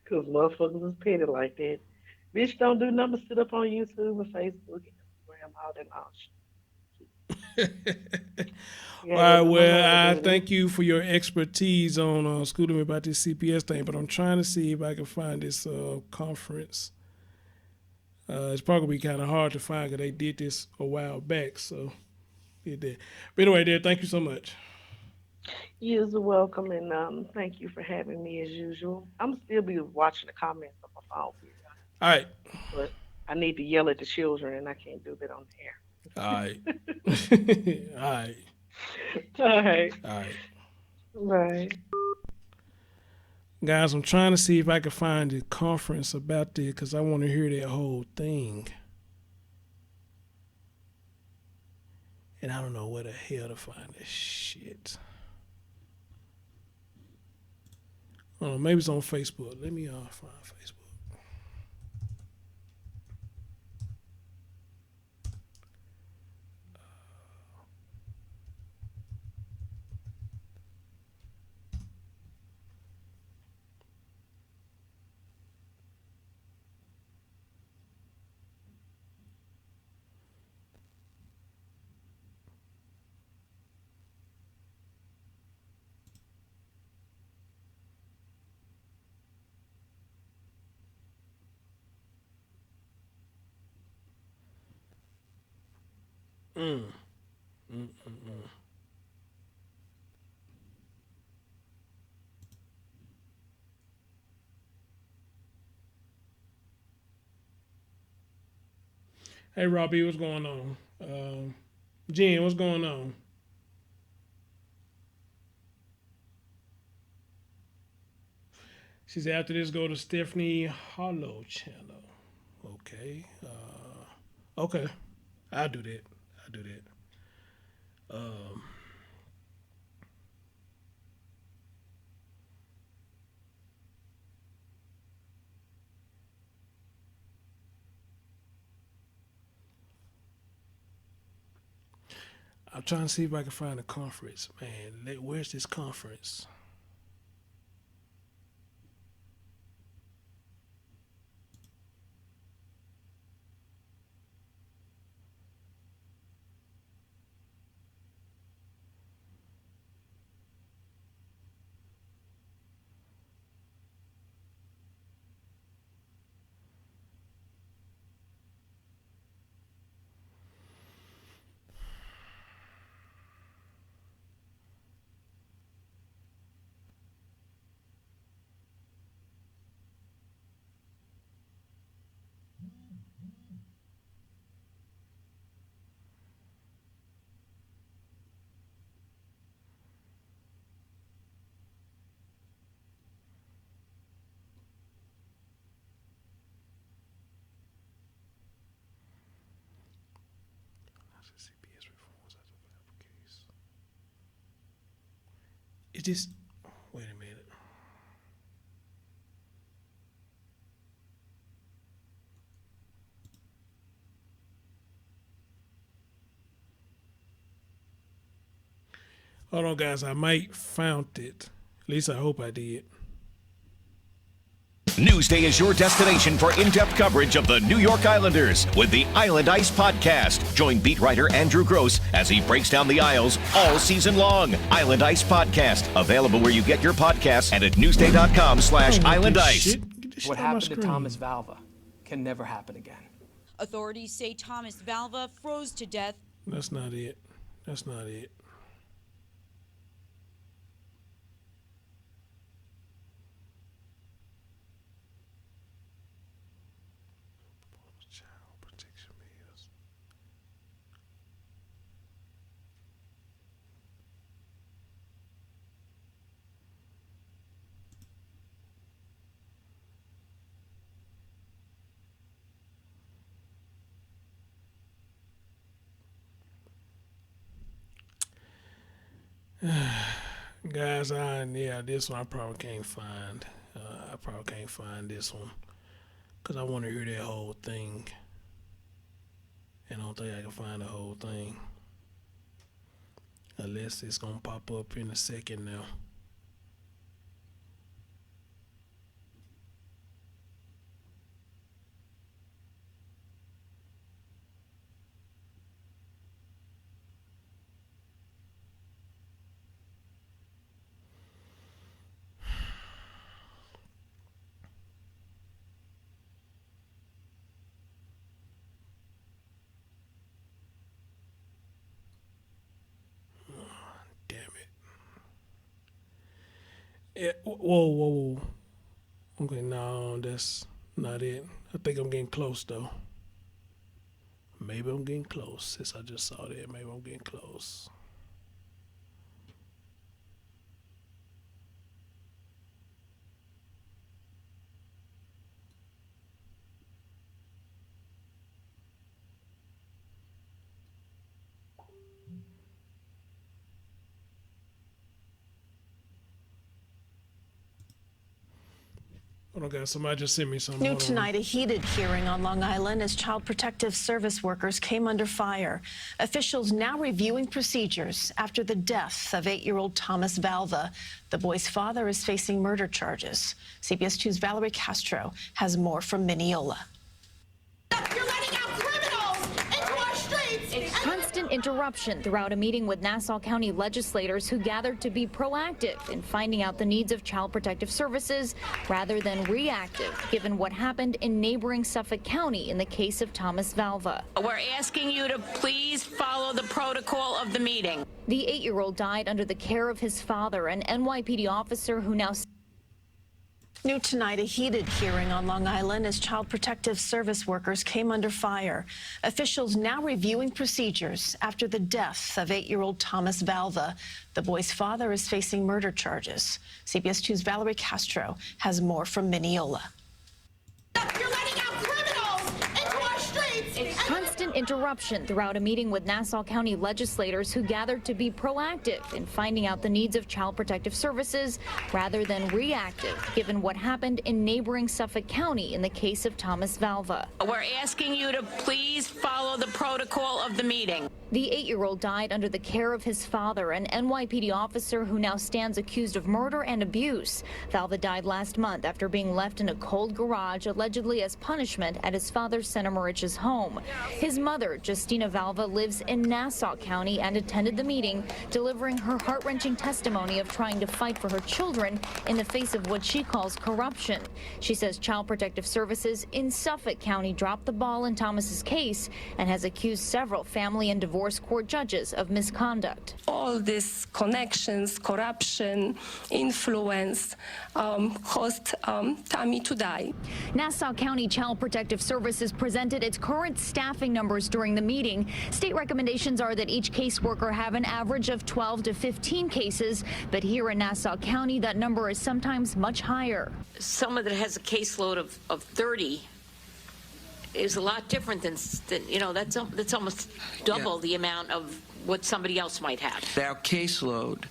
Speaker 9: Because motherfuckers is petty like that. Bitch, don't do nothing but sit up on YouTube and Facebook and Instagram, all that shit.
Speaker 1: All right, well, I thank you for your expertise on schooling me about this CPS thing, but I'm trying to see if I can find this conference. It's probably going to be kind of hard to find because they did this a while back, so did that. But anyway, there, thank you so much.
Speaker 9: You're welcome, and thank you for having me as usual. I'm still be watching the comments on my phone.
Speaker 1: All right.
Speaker 9: But I need to yell at the children, and I can't do that on the air.
Speaker 1: All right. All right.
Speaker 9: All right.
Speaker 1: All right.
Speaker 9: Right.
Speaker 1: Guys, I'm trying to see if I can find a conference about this because I want to hear that whole thing. And I don't know where the hell to find this shit. Oh, maybe it's on Facebook. Let me find Facebook. Hey, Robbie, what's going on? Jen, what's going on? She said after this, go to Stephanie Hollow channel. Okay. Okay. I'll do that. I'm trying to see if I can find a conference. Man, where's this conference? It just, wait a minute. Hold on, guys. I might found it. At least I hope I did.
Speaker 15: Newsday is your destination for in-depth coverage of the New York Islanders with the Island Ice Podcast. Join beat writer Andrew Gross as he breaks down the Isles all season long. Island Ice Podcast, available where you get your podcasts and at newsday.com/Island Ice.
Speaker 6: What happened to Thomas Valvo can never happen again.
Speaker 11: Authorities say Thomas Valvo froze to death.
Speaker 1: That's not it. That's not it. Guys, this one I probably can't find. I probably can't find this one because I want to hear that whole thing, and I don't think I can find the whole thing unless it's gonna pop up in a second now. Whoa. Okay, no, that's not it. I think I'm getting close, though. Maybe I'm getting close. Since I just saw that, maybe I'm getting close. Hold on, guys. Somebody just sent me something.
Speaker 3: New tonight, a heated hearing on Long Island as Child Protective Service workers came under fire. Officials now reviewing procedures after the death of 8-year-old Thomas Valvo. The boy's father is facing murder charges. CBS 2's Valerie Castro has more from Mineola.
Speaker 16: You're letting out criminals into our streets.
Speaker 17: Constant interruption throughout a meeting with Nassau County legislators who gathered to be proactive in finding out the needs of Child Protective Services rather than reactive, given what happened in neighboring Suffolk County in the case of Thomas Valvo.
Speaker 18: We're asking you to please follow the protocol of the meeting.
Speaker 17: The 8-year-old died under the care of his father, an NYPD officer who now...
Speaker 3: New tonight, a heated hearing on Long Island as Child Protective Service workers came under fire. Officials now reviewing procedures after the death of 8-year-old Thomas Valvo. The boy's father is facing murder charges. CBS 2's Valerie Castro has more from Mineola.
Speaker 16: You're letting out criminals into our streets.
Speaker 17: Constant interruption throughout a meeting with Nassau County legislators who gathered to be proactive in finding out the needs of Child Protective Services rather than reactive, given what happened in neighboring Suffolk County in the case of Thomas Valvo.
Speaker 18: We're asking you to please follow the protocol of the meeting.
Speaker 17: The 8-year-old died under the care of his father, an NYPD officer who now stands accused of murder and abuse. Valvo died last month after being left in a cold garage, allegedly as punishment at his father, Senator Morich's home. His mother mother, Justina Valvo, lives in Nassau County and attended the meeting, delivering her heart-wrenching testimony of trying to fight for her children in the face of what she calls corruption. She says Child Protective Services in Suffolk County dropped the ball in Thomas's case and has accused several family and divorce court judges of misconduct.
Speaker 14: All these connections, corruption, influence caused Tommy to die.
Speaker 17: Nassau County Child Protective Services presented its current staffing numbers during the meeting. State recommendations are that each caseworker have an average of 12 to 15 cases, but here in Nassau County, that number is sometimes much higher.
Speaker 18: Someone that has a caseload of 30 is a lot different than you know, that's almost double the amount of what somebody else might have.
Speaker 19: Our caseload,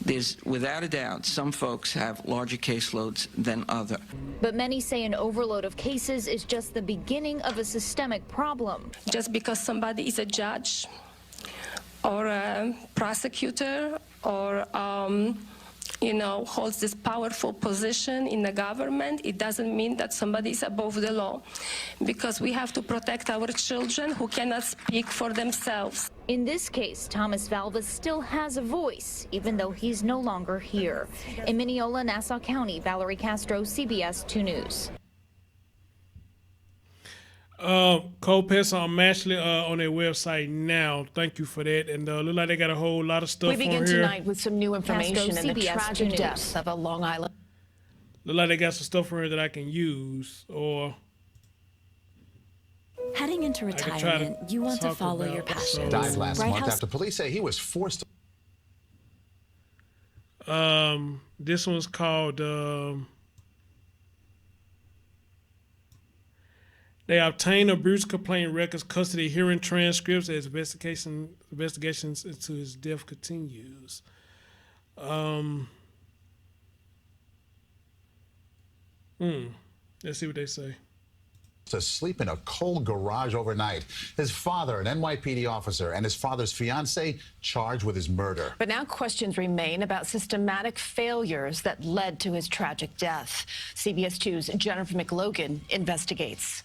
Speaker 19: there's without a doubt some folks have larger caseloads than other.
Speaker 17: But many say an overload of cases is just the beginning of a systemic problem.
Speaker 14: Just because somebody is a judge or a prosecutor or holds this powerful position in the government, it doesn't mean that somebody is above the law, because we have to protect our children who cannot speak for themselves.
Speaker 17: In this case, Thomas Valvo still has a voice, even though he's no longer here. In Mineola, Nassau County, Valerie Castro, CBS 2 News.
Speaker 1: Cold Pest, I'm actually on their website now. Thank you for that. And look like they got a whole lot of stuff on here.
Speaker 3: We begin tonight with some new information
Speaker 17: Castro,
Speaker 3: and the
Speaker 17: CBS
Speaker 3: tragic death of a Long Island.
Speaker 1: Look like they got some stuff on here that I can use, or
Speaker 20: heading into retirement, you want to follow your passions.
Speaker 2: Died last month after police say he was forced
Speaker 1: to... This one's called... They obtained abuse complaint records, custody hearing transcripts as investigations into his death continues. Let's see what they say.
Speaker 2: To sleep in a cold garage overnight. His father, an NYPD officer, and his father's fiancée charged with his murder.
Speaker 3: But now questions remain about systematic failures that led to his tragic death. CBS 2's Jennifer McLogan investigates.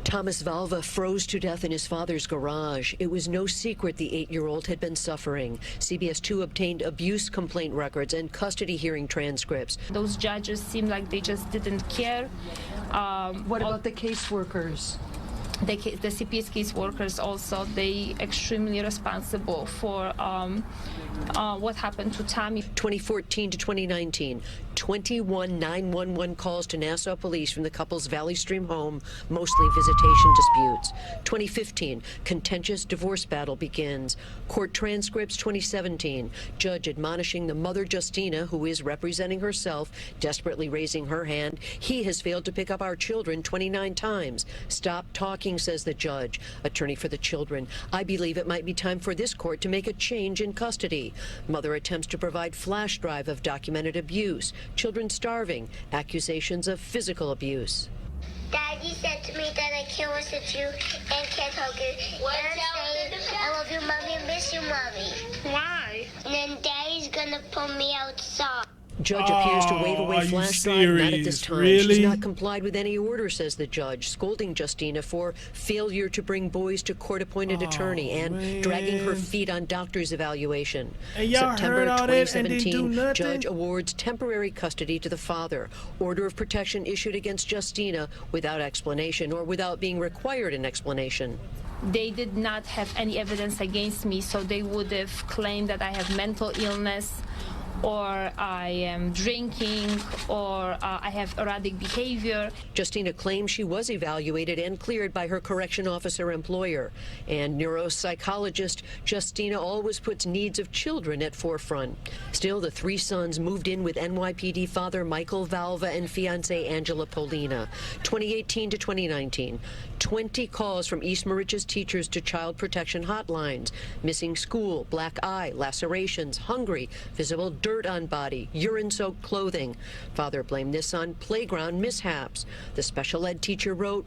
Speaker 21: Thomas Valvo froze to death in his father's garage. It was no secret the 8-year-old had been suffering. CBS 2 obtained abuse complaint records and custody hearing transcripts.
Speaker 14: Those judges seemed like they just didn't care.
Speaker 21: What about the caseworkers?
Speaker 14: The CPS caseworkers also, they extremely responsible for what happened to Tommy.
Speaker 21: 2014 to 2019, 21 911 calls to Nassau police from the couple's Valley Stream home, mostly visitation disputes. 2015, contentious divorce battle begins. Court transcripts 2017, judge admonishing the mother Justina, who is representing herself, desperately raising her hand. He has failed to pick up our children 29 times. Stop talking, says the judge. Attorney for the children, I believe it might be time for this court to make a change in custody. Mother attempts to provide flash drive of documented abuse. Children starving. Accusations of physical abuse.
Speaker 22: Daddy said to me that I can't listen to you and can't hug you. What? And I'm saying, I love you, Mommy, miss you, Mommy. Why? And then Daddy's gonna put me outside.
Speaker 21: Judge appears to wave away flash drive. Not at this time.
Speaker 1: Really?
Speaker 21: She's not complied with any order, says the judge, scolding Justina for failure to bring boys to court-appointed attorney and dragging her feet on doctor's evaluation. September 2017, judge awards temporary custody to the father. Order of protection issued against Justina without explanation or without being required an explanation.
Speaker 14: They did not have any evidence against me, so they would have claimed that I have mental illness, or I am drinking, or I have erratic behavior.
Speaker 21: Justina claims she was evaluated and cleared by her correction officer employer. And neuropsychologist Justina always puts needs of children at forefront. Still, the 3 sons moved in with NYPD father Michael Valvo and fiancée Angela Polina. 2018 to 2019, 20 calls from East Moriches teachers to child protection hotlines. Missing school, black eye, lacerations, hungry, visible dirt on body, urine-soaked clothing. Father blamed this on playground mishaps. The special ed teacher wrote,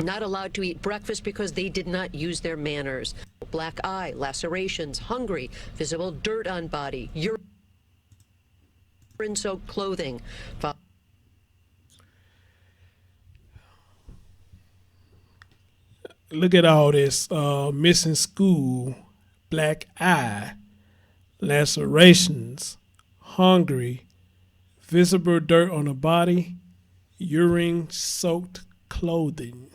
Speaker 21: not allowed to eat breakfast because they did not use their manners. Black eye, lacerations, hungry, visible dirt on body, urine-soaked clothing.
Speaker 1: look at all this. Missing school, black eye, lacerations, hungry, visible dirt on the body, urine-soaked clothing.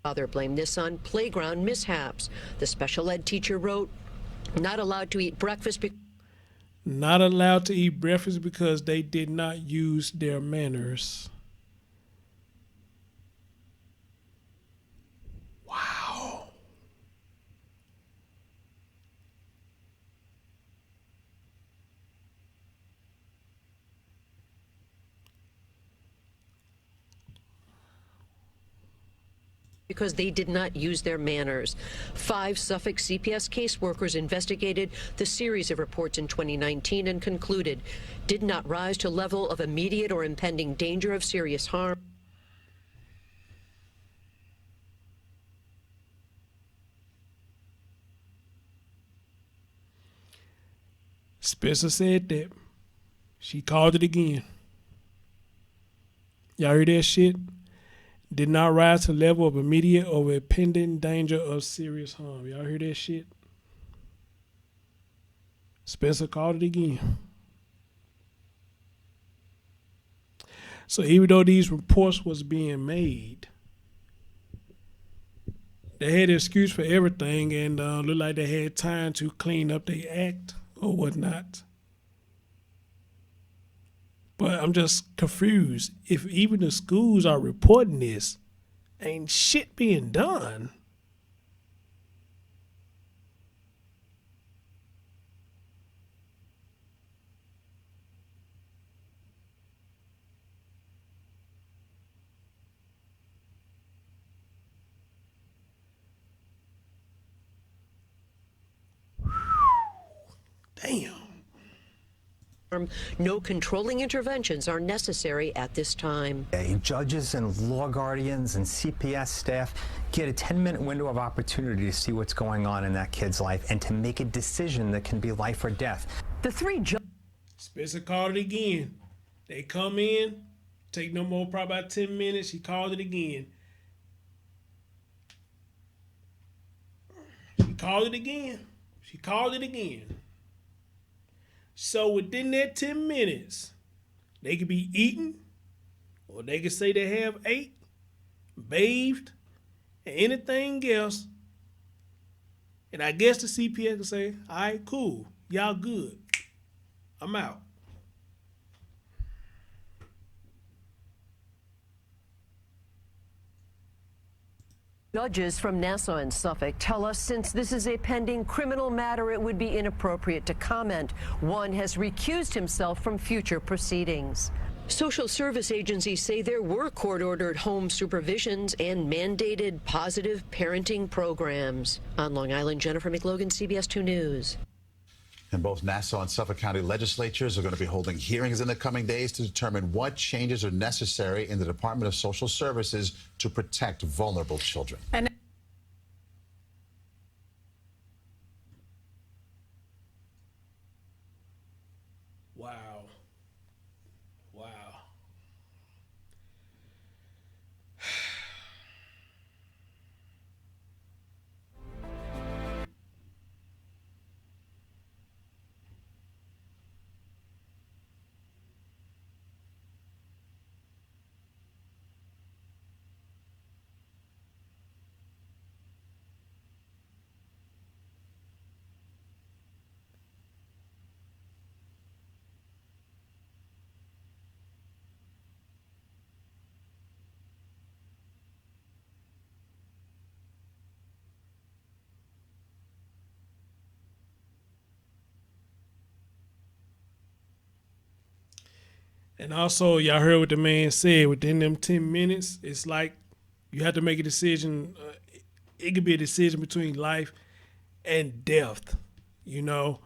Speaker 21: Father blamed this on playground mishaps. The special ed teacher wrote, not allowed to eat breakfast.
Speaker 1: Not allowed to eat breakfast because they did not use their manners. Wow.
Speaker 21: Because they did not use their manners. 5 Suffolk CPS caseworkers investigated the series of reports in 2019 and concluded did not rise to level of immediate or impending danger of serious harm.
Speaker 1: Spencer said that. She called it again. Y'all hear that shit? Did not rise to the level of immediate or impending danger of serious harm. Y'all hear that shit? Spencer called it again. So even though these reports was being made, they had an excuse for everything and looked like they had time to clean up their act or whatnot. But I'm just confused. If even the schools are reporting this, ain't shit being done. Damn.
Speaker 21: No controlling interventions are necessary at this time.
Speaker 10: Judges and law guardians and CPS staff get a 10-minute window of opportunity to see what's going on in that kid's life and to make a decision that can be life or death.
Speaker 21: The 3 judges.
Speaker 1: Spencer called it again. They come in, take no more, probably about 10 minutes. She called it again. She called it again. She called it again. So within that 10 minutes, they could be eaten, or they could say they have ate, bathed, and anything else. And I guess the CPS could say, all right, cool, y'all good. I'm out.
Speaker 21: Judges from Nassau and Suffolk tell us since this is a pending criminal matter, it would be inappropriate to comment. One has recused himself from future proceedings. Social service agencies say there were court-ordered home supervisions and mandated positive parenting programs. On Long Island, Jennifer McLogan, CBS 2 News.
Speaker 2: And both Nassau and Suffolk County legislatures are going to be holding hearings in the coming days to determine what changes are necessary in the Department of Social Services to protect vulnerable children.
Speaker 4: And
Speaker 1: Wow. Wow. And also, y'all heard what the man said. Within them 10 minutes, it's like you have to make a decision. It could be a decision between life and death, you know.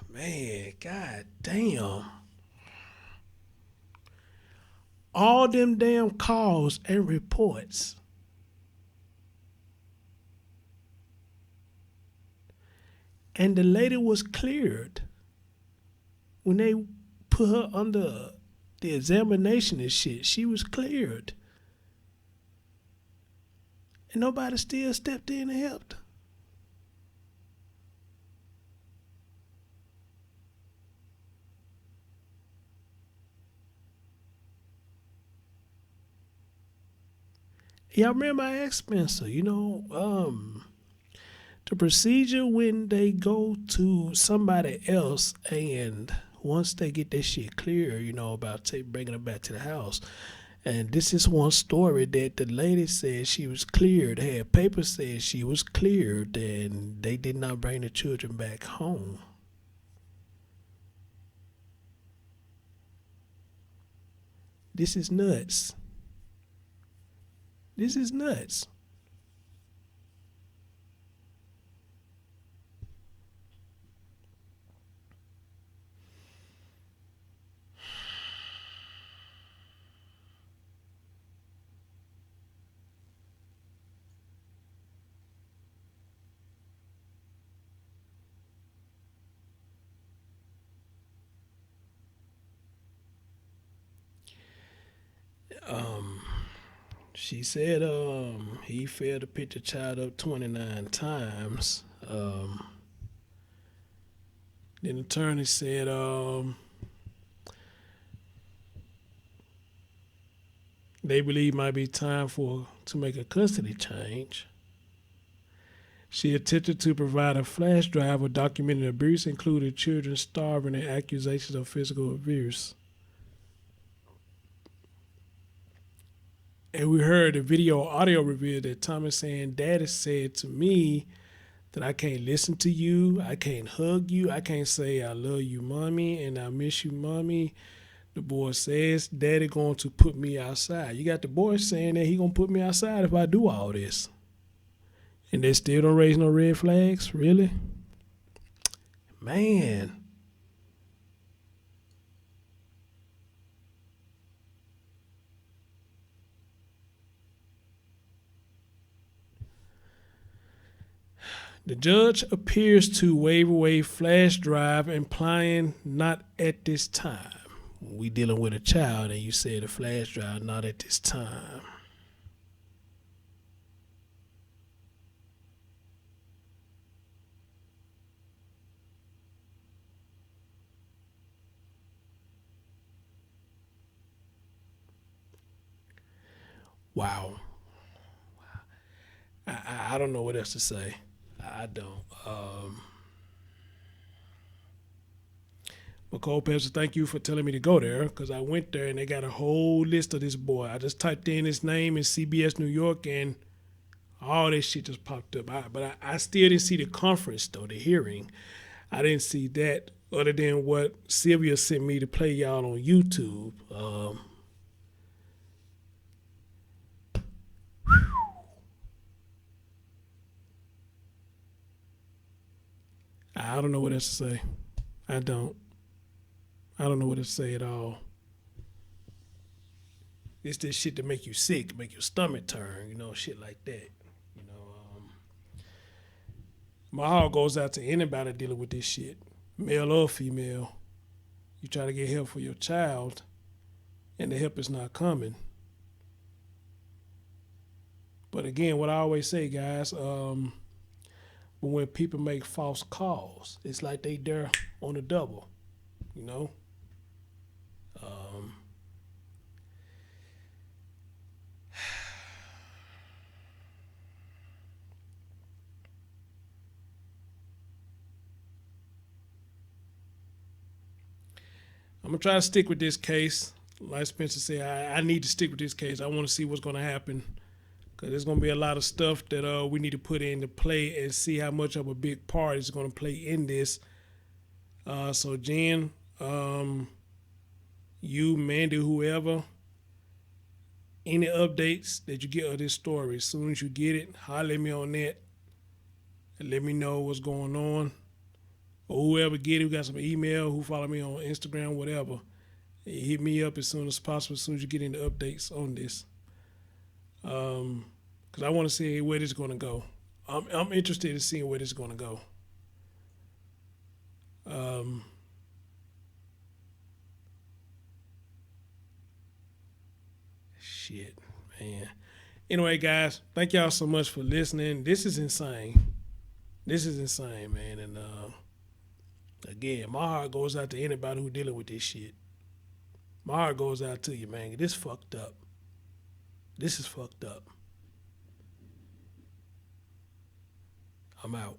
Speaker 1: Man, god damn. All them damn calls and reports. And the lady was cleared. When they put her under the examination and shit, she was cleared. And nobody still stepped in and helped. Y'all remember I asked Spencer, the procedure when they go to somebody else and once they get that shit clear, about bringing it back to the house. And this is one story that the lady said she was cleared, had papers said she was cleared, and they did not bring the children back home. This is nuts. This is nuts. She said he failed to pick the child up 29 times. Then the attorney said they believe might be time to make a custody change. She attempted to provide a flash drive with documented abuse, including children starving and accusations of physical abuse. And we heard a audio review that Thomas saying, Daddy said to me that I can't listen to you, I can't hug you, I can't say I love you, Mommy, and I miss you, Mommy. The boy says, Daddy going to put me outside. You got the boy saying that he going to put me outside if I do all this. And they still don't raise no red flags? Really? Man. The judge appears to waive away flash drive, implying not at this time. We dealing with a child and you said a flash drive, not at this time. Wow. I don't know what else to say. I don't. McCall Pepsi, thank you for telling me to go there, because I went there and they got a whole list of this boy. I just typed in his name in CBS New York and all this shit just popped up. But I still didn't see the conference, though, the hearing. I didn't see that other than what Sylvia sent me to play y'all on YouTube. I don't know what else to say. I don't know what to say at all. It's this shit that make you sick, make your stomach turn, shit like that. My heart goes out to anybody dealing with this shit, male or female. You try to get help for your child, and the help is not coming. But again, what I always say, guys, when people make false calls, it's like they there on the double, I'm going to try to stick with this case. Like Spencer said, I need to stick with this case. I want to see what's going to happen, because there's going to be a lot of stuff that we need to put into play and see how much of a big part it's going to play in this. So Jen, you, Mandy, whoever, any updates that you get of this story, as soon as you get it, holler at me on that and let me know what's going on. Or whoever get it, who got some email, who follow me on Instagram, whatever, hit me up as soon as possible, as soon as you get any updates on this. Because I want to see where this is going to go. I'm interested in seeing where this is going to go. Shit, man. Anyway, guys, thank y'all so much for listening. This is insane. This is insane, man. And again, my heart goes out to anybody who's dealing with this shit. My heart goes out to you, man. This fucked up. This is fucked up. I'm out.